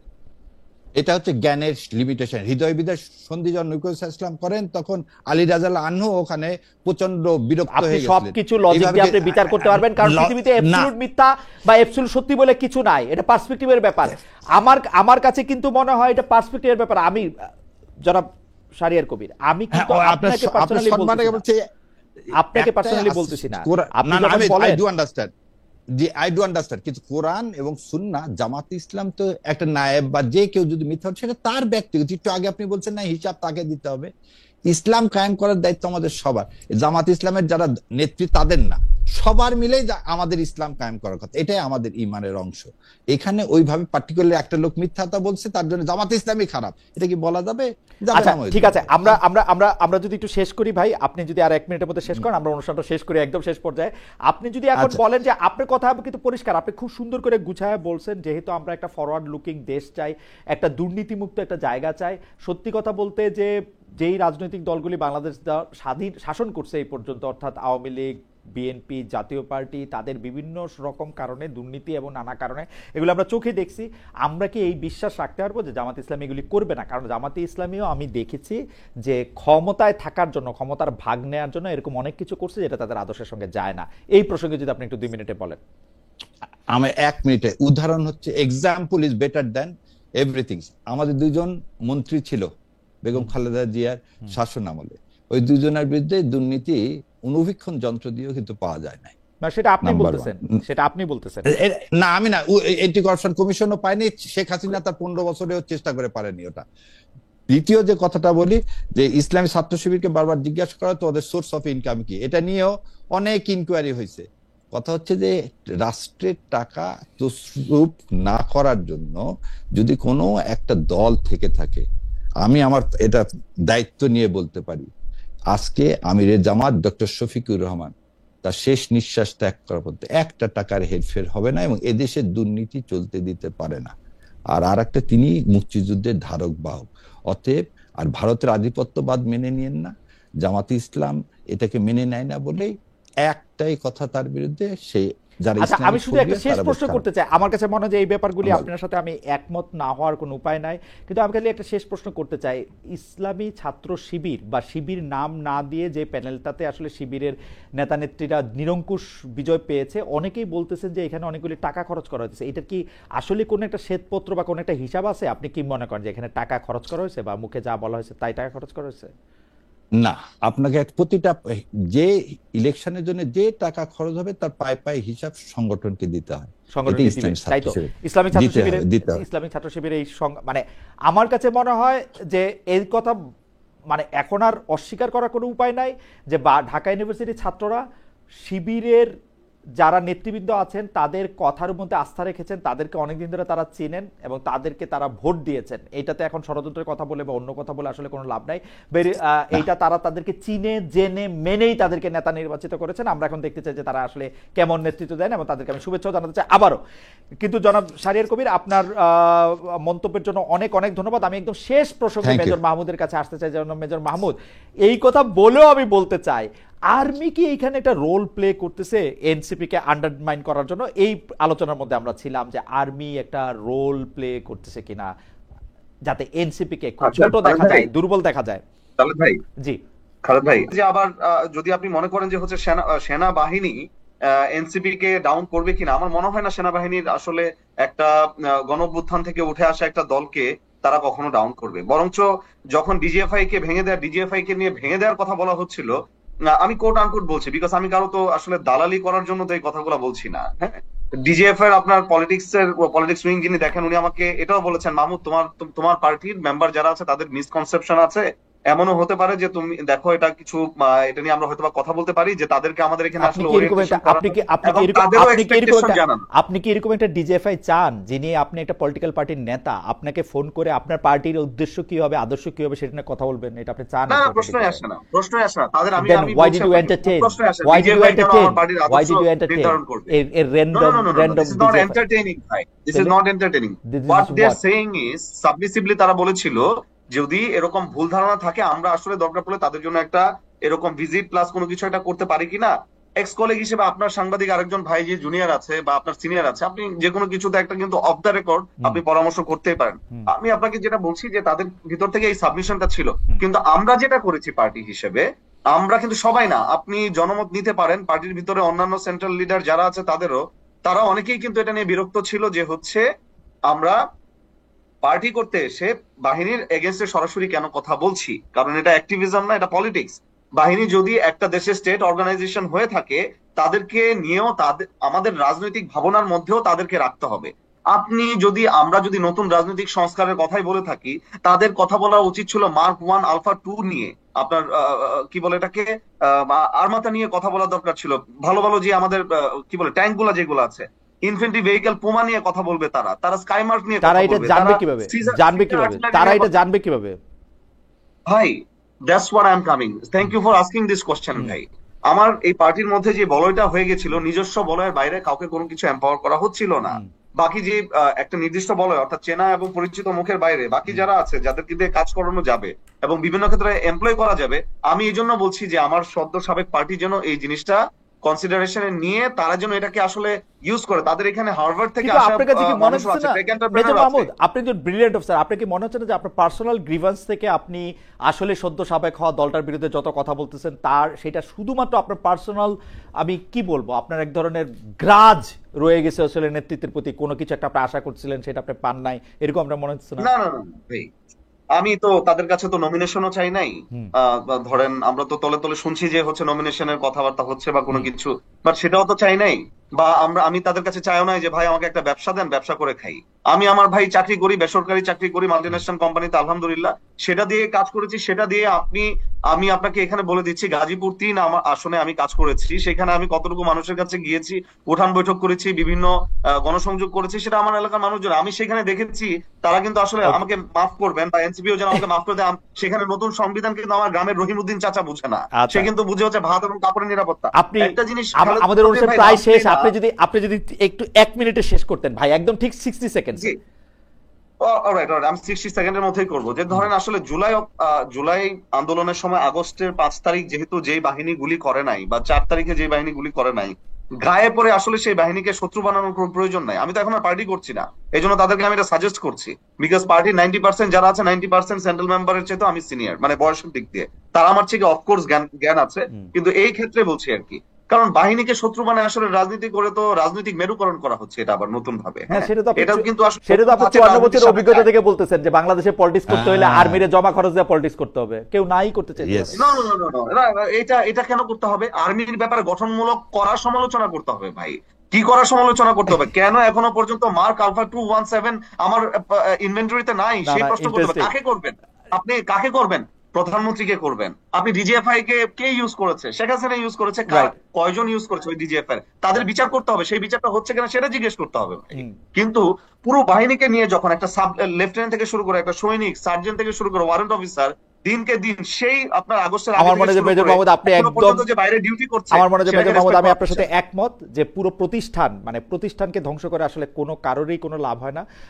এটা হচ্ছে জ্ঞানের লিমিটেশন। হৃদয় বিদায় সন্ধি যখন নবী করিম সাল্লাল্লাহু আলাইহি ওয়াসাল্লাম করেন, তখন আলী রাদিয়াল্লাহু আনহু ওখানে প্রচন্ড বিরক্ত হয়ে গেছিলেন। সবকিছু লজিক দিয়ে আপনি বিচার করতে পারবেন, কারণ পৃথিবীতে অ্যাবসলিউট মিথ্যা বা অ্যাবসলিউট সত্যি বলে কিছু নাই, এটা পার্সপেক্টিভের ব্যাপার। আমার কাছে কিন্তু মনে হয় এটা পার্সপেক্টিভের ব্যাপার। আমি জনাব শাহরিয়ার কবির, আমি কিন্তু আপনাকে পার্সোনালি বলতেছি না, আপনি যখন বলেন I do understand, G I do understand, কিন্তু কোরআন এবং সুন্নাহ, জামাত ইসলাম তো একটা নায়েব বা যে কেউ যদি মিথ্যা, সেটা তার ব্যক্তিগত। একটু আগে আপনি বলছেন না, হিসাব তাকে দিতে হবে। ইসলাম কায়েম করার দায়িত্ব আমাদের সবার। জামাত ইসলামের যারা নেত্রী তাদের না, সবার মিলেই আমাদের ইসলাম কায়েম করার কথা, এটাই আমাদের ইমানের অংশ। এখানে ওইভাবে পার্টিকুলার একটা লোক মিথ্যাটা বলছে, তার জন্য জামাত ইসলামই খারাপ, এটা কি বলা যাবে? আচ্ছা ঠিক আছে, আমরা যদি একটু শেষ করি ভাই, আপনি যদি আর 1 মিনিটের মধ্যে শেষ করেন, আমরা অনুষ্ঠানটা শেষ করি একদম শেষ পর্যায়ে। আপনি যদি এখন বলেন যে আপনার কথা কিন্তু পরিষ্কার, আপনি খুব সুন্দর করে গুছায় বলছেন, যেহেতু আমরা একটা ফরওয়ার্ড লুকিং দেশ চাই, একটা দুর্নীতিমুক্ত একটা জায়গা চাই। সত্যি কথা বলতে যে যেই রাজনৈতিক দলগুলি বাংলাদেশ স্বাধীন শাসন করছে এই পর্যন্ত, অর্থাৎ আওয়ামী লীগ, বিএনপি, জাতীয় পার্টি, তাদের বিভিন্ন রকম কারণে দুর্নীতি এবং নানা কারণে এগুলো আমরা চোখে দেখছি। আমরা কি এই বিশ্বাস রাখতে পারবো যে জামাত ইসলামী এগুলি করবে না? কারণ জামাতে ইসলামীও আমি দেখেছি যে ক্ষমতায় থাকার জন্য, ক্ষমতার ভাগ নেওয়ার জন্য এরকম অনেক কিছু করছে যেটা তাদের আদর্শের সঙ্গে যায় না। এই প্রসঙ্গে যদি আপনি একটু 2 মিনিটে বলেন। আমার 1 মিনিটে উদাহরণ হচ্ছে, example is better than everything. আমাদের 2জন মন্ত্রী ছিল বেগম খালেদা জিয়ার শাসন আমলে, ওই 2জনের বিরুদ্ধে দুর্নীতি অনুবীক্ষণ যন্ত্র দিয়েও কিন্তু পাওয়া যায় নাই। সেটা আপনি বলতেছেন না, আমি না, এন্টি করাপশন কমিশনও পায়নি, শেখ হাসিনা তার 15 বছরেও চেষ্টা করে পারেনি ওটা। দ্বিতীয় যে কথাটা বলি, যে ইসলামী ছাত্র শিবিরকে বারবার জিজ্ঞাসা করা তো ওদের সোর্স অফ ইনকাম কি, এটা নিয়েও অনেক ইনকোয়ারি হয়েছে। কথা হচ্ছে যে রাষ্ট্রের টাকা তছরূপ না করার জন্য যদি কোনো একটা দল থেকে থাকে, আমি আমার এটা দায়িত্ব নিয়ে বলতে পারি, আজকে আমিরে জামাত ডক্টর শফিকুর রহমান তার শেষ নিঃশ্বাস ত্যাগ করার পর একটা টাকার হেরফের হবে না, এবং এদেশের দুর্নীতি চলতে দিতে পারে না। আর একটা, তিনি মুক্তিযুদ্ধের ধারক বাহক, অতএব আর ভারতের আধিপত্যবাদ মেনে নিয়েন না, জামাতে ইসলাম এটাকে মেনে নেয় না বলেই একটাই কথা তার বিরুদ্ধে, সেই আচ্ছা আমি শুধু একটা শেষ প্রশ্ন করতে চাই। আমার কাছে মনে হয় যে এই ব্যাপারগুলি আপনার সাথে আমি একমত না হওয়ার কোনো উপায় নাই, কিন্তু আমি খালি একটা শেষ প্রশ্ন করতে চাই। ইসলামী ছাত্র শিবির বা শিবির নাম না দিয়ে যে প্যানেলটাতে আসলে শিবিরের নেতা নেত্রীরা নিরঙ্কুশ বিজয় পেয়েছে, অনেকেই বলতেছেন যে এখানে অনেকগুলি টাকা খরচ করা হয়েছে। এটা কি আসলে কোনো একটা শ্বেতপত্র বা কোনো একটা হিসাব আছে? আপনি কি মনে করেন যে এখানে টাকা খরচ করা হয়েছে, বা মুখে যা বলা হয়েছে তাই টাকা খরচ করা হয়েছে? না, আপনাকে প্রতিটা যে ইলেকশনের জন্য যে টাকা খরচ হবে তার পায়ে পায়ে হিসাব সংগঠনকে দিতে হয়। ইসলামিক ছাত্র শিবির এই মানে আমার কাছে মনে হয় যে এই কথা মানে এখন আর অস্বীকার করার কোনো উপায় নাই যে ঢাকা ইউনিভার্সিটির ছাত্ররা শিবিরের যারা নেতৃবৃন্দ আছেন তাদের কথার মধ্যে আস্থা রেখেছেন, তাদেরকে অনেকদিন ধরে তারা চেনেন এবং তাদেরকে তারা ভোট দিয়েছেন। এইটাতে এখন ষড়যন্ত্রের কথা বলে বা অন্য কথা বলে আসলে কোনো লাভ নাই। এইটা তারা তাদেরকে চিনে জেনে মেনেই তাদেরকে নেতা নির্বাচিত করেছেন। আমরা এখন দেখতে চাই যে তারা আসলে কেমন নেতৃত্ব দেন, এবং তাদেরকে আমি শুভেচ্ছাও জানাতে চাই আবারও। কিন্তু জনাব শাহরিয়ার কবির, আপনার মন্তব্যের জন্য অনেক অনেক ধন্যবাদ। আমি একদম শেষ প্রসঙ্গে মেজর মাহমুদের কাছে আসতে চাই। মেজর মাহমুদ, এই কথা বলেও আমি বলতে চাই, আর্মি কি এইখানে একটা রোল প্লে করতেছে এনসিপি কে আন্ডারমাইন করার জন্য? এই আলোচনার মধ্যে আমরা ছিলাম যে আর্মি একটা রোল প্লে করতেছে কিনা, যাতে এনসিপি কে খুব ছোট দেখা যায়, দুর্বল দেখা যায়। খালেদ ভাই, জি খালেদ ভাই, যে আবার যদি আপনি মনে করেন যে হচ্ছে সেনাবাহিনী এনসিপি কে ডাউন করবে কিনা, আমার মনে হয় না সেনাবাহিনীর আসলে একটা গণঅভ্যুত্থান থেকে উঠে আসা একটা দলকে তারা কখনো ডাউন করবে। বরঞ্চ যখন ডিজিএফআই কে ডিজিএফআই কে নিয়ে ভেঙে দেওয়ার কথা বলা হচ্ছিল, আমি কোট আনকোট বলছি, বিকজ আমি কারো তো আসলে দালালি করার জন্য তো এই কথাগুলো বলছি না। হ্যাঁ, ডিজিএফ এর আপনার পলিটিক্স উইং যিনি দেখেন, উনি আমাকে এটাও বলেছেন, মাহমুদ তোমার পার্টির মেম্বার যারা আছে তাদের মিসকনসেপশন আছে, এমনও হতে পারে যে তুমি দেখো এটা কিছু এটা নিয়ে আমরা হয়তো বা কথা বলতে পারি যে তাদেরকে আমাদের এখানে আপনি আসলে কি এরকম orientation একটা করানো এবং তাদেরও expectation জানানো। আপনি কি এরকম একটা ডিজিএফআই চান যিনি আপনি একটা পলিটিক্যাল পার্টির নেতা, আপনাকে ফোন করে আপনার পার্টির উদ্দেশ্য কি হবে, আদর্শ কি হবে সেটা নিয়ে কথা বলবেন, এটা আপনি চান? না না, প্রশ্নই আসে না, প্রশ্নই আসে না তাদের। আমি Then আমি why বলছি did you আপনাকে, entertain? প্রশ্নই আসে না। Why did you BJP কেন entertain? আমার পার্টির Why আদর্শ did you entertain নির্ধারণ করবে? a No, random no, no, no, no. random This is not DJFI? entertaining, ভাই. This is তাহলে- not entertaining. This is What they're what? saying is, submissively তারা বলেছিল, যদি এরকম ভুল ধারণা থাকে আমরা আসলে দরকার পড়লে তাদের জন্য একটা এরকম ভিজিট প্লাস কোনো কিছু একটা করতে পারি কিনা। এক্স কলিগ হিসেবে আপনার সাংবাদিক আরেকজন ভাই যে জুনিয়র আছে বা আপনার সিনিয়র আছে, আপনি যে কোনো কিছুতে একটা কিন্তু অফ দ্য রেকর্ড আপনি পরামর্শ করতেই পারেন। আমি আপনাকে যেটা বলছি যে তাদের ভিতর থেকে এই সাবমিশনটা ছিল, কিন্তু আমরা যেটা করেছি পার্টি হিসেবে, আমরা কিন্তু সবাই না, আপনি জনমত নিতে পারেন পার্টির ভিতরে অন্যান্য সেন্ট্রাল লিডার যারা আছে তাদেরও, তারা অনেকেই কিন্তু এটা নিয়ে বিরক্ত ছিল যে হচ্ছে আমরা পার্টি করতে এসে বাহিনীর এগেনস্টে সরাসরি কেন কথা বলছি, কারণ এটা অ্যাক্টিভিজম না, এটা পলিটিক্স। বাহিনী যদি একটা দেশের স্টেট অর্গানাইজেশন হয়ে থাকে তাদেরকে নিয়েও তাদের আমাদের রাজনৈতিক ভাবনার মধ্যেও তাদেরকে রাখতে হবে। আপনি যদি আমরা যদি নতুন রাজনৈতিক সংস্কারের কথাই বলে থাকি, তাদের কথা বলা উচিত ছিল মার্ক 1 আলফা 2 নিয়ে, আপনার কি বলে এটাকে আর্মাতা নিয়ে কথা বলা দরকার ছিল। ভালো ভালো যে আমাদের কি বলে ট্যাঙ্ক গুলা যেগুলো আছে, ইনফেন্ট্রি ভেহিকল পুমা নিয়ে কথা বলবে, তারা স্কাইমার্ক নিয়ে তারা কথা এটা বলবে, জানবে তারা কিভাবে? Caesar- জানবে Caesar কিভাবে? artillery তারা নিয়ে এটা কথা- জানবে কিভাবে? ভাই, that's what I am coming. Thank you for asking this question ভাই। আমার এই পার্টির মধ্যে যে বলয়টা হয়ে গেছিল, নিজস্ব বলয়ের বাইরে কাউকে কোনো কিছু এম্পাওয়ার করা হচ্ছিল না। বাকি যে একটা নির্দিষ্ট বলয় অর্থাৎ চেনা এবং পরিচিত মুখের বাইরে বাকি যারা আছে যাদেরকে দিয়ে কাজ করানো যাবে এবং বিভিন্ন ক্ষেত্রে এমপ্লয় করা যাবে, আমি এই জন্য বলছি যে আমার সদ্য সাবেক পার্টি যেন এই জিনিসটা কনসিডারেশনে নিয়ে তারা যেন এটাকে আসলে ইউজ করে। তাদের এখানে হার্ভার্ড থেকে কিন্তু আসা আপনার কাছে কি মনে মানুষ হচ্ছে আছে, না টেক মেজর এন্টারপ্রেনার মাহমুদ, আছে। আপনি একজন ব্রিলিয়ান্ট অফিসার, আপনার কি মনে হচ্ছে না যে আপনার পার্সোনাল গ্রিভান্স থেকে আপনি আসলে সদ্য সাবেক হওয়া দলটার বিরুদ্ধে যত কথা বলতেছেন তার সেটা শুধুমাত্র আপনার পার্সোনাল, আমি কি বলবো, আপনার এক ধরনের গ্রাজ রয়ে গেছে আসলে নেতৃত্বের প্রতি, কোনো কিছু একটা আপনি আশা করছিলেন সেটা আপনি পান নাই, এরকম আপনার মনে হচ্ছে না? না না না ভাই, আমি তো তাদের কাছে তো নমিনেশনও চাই নাই। ধরেন আমরা তো তলে তলে শুনছি যে হচ্ছে নমিনেশনের কথাবার্তা হচ্ছে বা কোনো কিছু, বাট সেটাও তো চাই নাই। বা আমি তাদের কাছে চাইও নাই যে ভাই আমাকে একটা ব্যবসা দেন, ব্যবসা করে খাই। আমি আমার ভাই চাকরি করি, বেসরকারি চাকরি করি মাল্টিন্যাশনাল কোম্পানিতে, আলহামদুলিল্লাহ সেটা দিয়ে কাজ করেছি। সেটা দিয়ে আমি আপনাকে এখানে বলে দিচ্ছি, গাজীপুর 3 আমার আসনে আমি কাজ করেছি, সেখানে আমি কতটুকু মানুষের কাছে গিয়েছি, উঠান বৈঠক করেছি, বিভিন্ন গণসংযোগ করেছি, সেটা আমার এলাকার মানুষজন। আমি সেখানে দেখেছি তারা কিন্তু আসলে আমাকে মাফ করবেন বা এনসিপিও যেন আমাকে মাফ করে দেয়, সেখানে নতুন সংবিধান কিন্তু আমার গ্রামের রহিমউদ্দিন চাচা বুঝে না। আচ্ছা। সে কিন্তু বুঝে হচ্ছে ভাত এবং কাপড়ের নিরাপত্তা। আপনি একটা জিনিস আমাদের অনুষ্ঠান ভাই, প্রায় শেষ, না। আপনি যদি একটু 1 মিনিটে শেষ করতেন ভাই, একদম ঠিক 60 সেকেন্ড। জি। অলরাইট, আমি 60 সেকেন্ডের মধ্যেই করবো। যে ধরেন আসলে জুলাই আন্দোলনের সময় আগস্টের 5 তারিখ যেহেতু যেই বাহিনী গুলি করে নাই বা 4 তারিখে যে বাহিনী গুলি করে নাই, গায়ে পড়ে আসলে সেই বাহিনীকে শত্রু বানানোর কোনো প্রয়োজন নাই। আমি তো এখন আর পার্টি করছি না, এই জন্য তাদেরকে আমি এটা সাজেস্ট করছি। বিকজ পার্টির 90% যারা আছে, 90% সেন্ট্রাল মেম্বারের চেয়ে আমি সিনিয়র, মানে বয়সের দিক দিয়ে তারা আমার থেকে অফকোর্স জ্ঞান আছে, কিন্তু এই ক্ষেত্রে বলছি আর কি, কারণ বাহিনীকে শত্রু বানায় আসলে রাজনীতি করে তো রাজনৈতিক মেরুকরণ করা হচ্ছে এটা আবার নতুন ভাবে। হ্যাঁ, সেটা তো এটাও কিন্তু আসলে সেটা তো আপনি 54 বছরের অভিজ্ঞতা থেকে বলতেছেন যে বাংলাদেশে পলিটিক্স করতে হলে হ্যাঁ। আর্মিরে জমা খরচ দিয়ে পলিটিক্স করতে হবে, কেউ নাই করতে চাইছে। Yes. না না না না, এটা কেন করতে হবে? আর্মির ব্যাপারে গঠনমূলক করার সমালোচনা করতে হবে ভাই। কি করার সমালোচনা করতে হবে? কেন এখনো পর্যন্ত মার্ক আলফা 217 আমার ইনভেন্টরিতে নাই? না, সেই না, প্রশ্ন করতে হবে। interesting. কাকে করবেন আপনি? কাকে করবেন? প্রধানমন্ত্রীকে করবেন। আপনি ডিজিএফআই কে ইউজ করেছে? শেখ হাসিনা ইউজ করেছে, Right. কয়জন ইউজ করেছে ওই ডিজিএফআই? তাদের বিচার করতে হবে, সেই বিচারটা হচ্ছে কিনা সেটা জিজ্ঞেস করতে হবে ভাই। কিন্তু পুরো বাহিনীকে নিয়ে যখন একটা সাব লেফটেন্যান্ট থেকে শুরু করে একটা সৈনিক, সার্জেন্ট থেকে শুরু করে ওয়ারেন্ট অফিসার, দিনকে দিন সেই আপনার আগস্টের আগে আমার মনে হয় থেকে শুরু মেজর করে মাহমুদ আপনি এখনো একদম, পর্যন্ত যে বাইরে ডিউটি করছে, আমার মনে হয় মেজর সেটাকে মাহমুদ respect আমি করা আপনার সাথে হচ্ছে। একমত যে পুরো প্রতিষ্ঠান, মানে প্রতিষ্ঠানকে ধ্বংস করে আসলে কোনো কারোরই কোনো লাভ হয় না।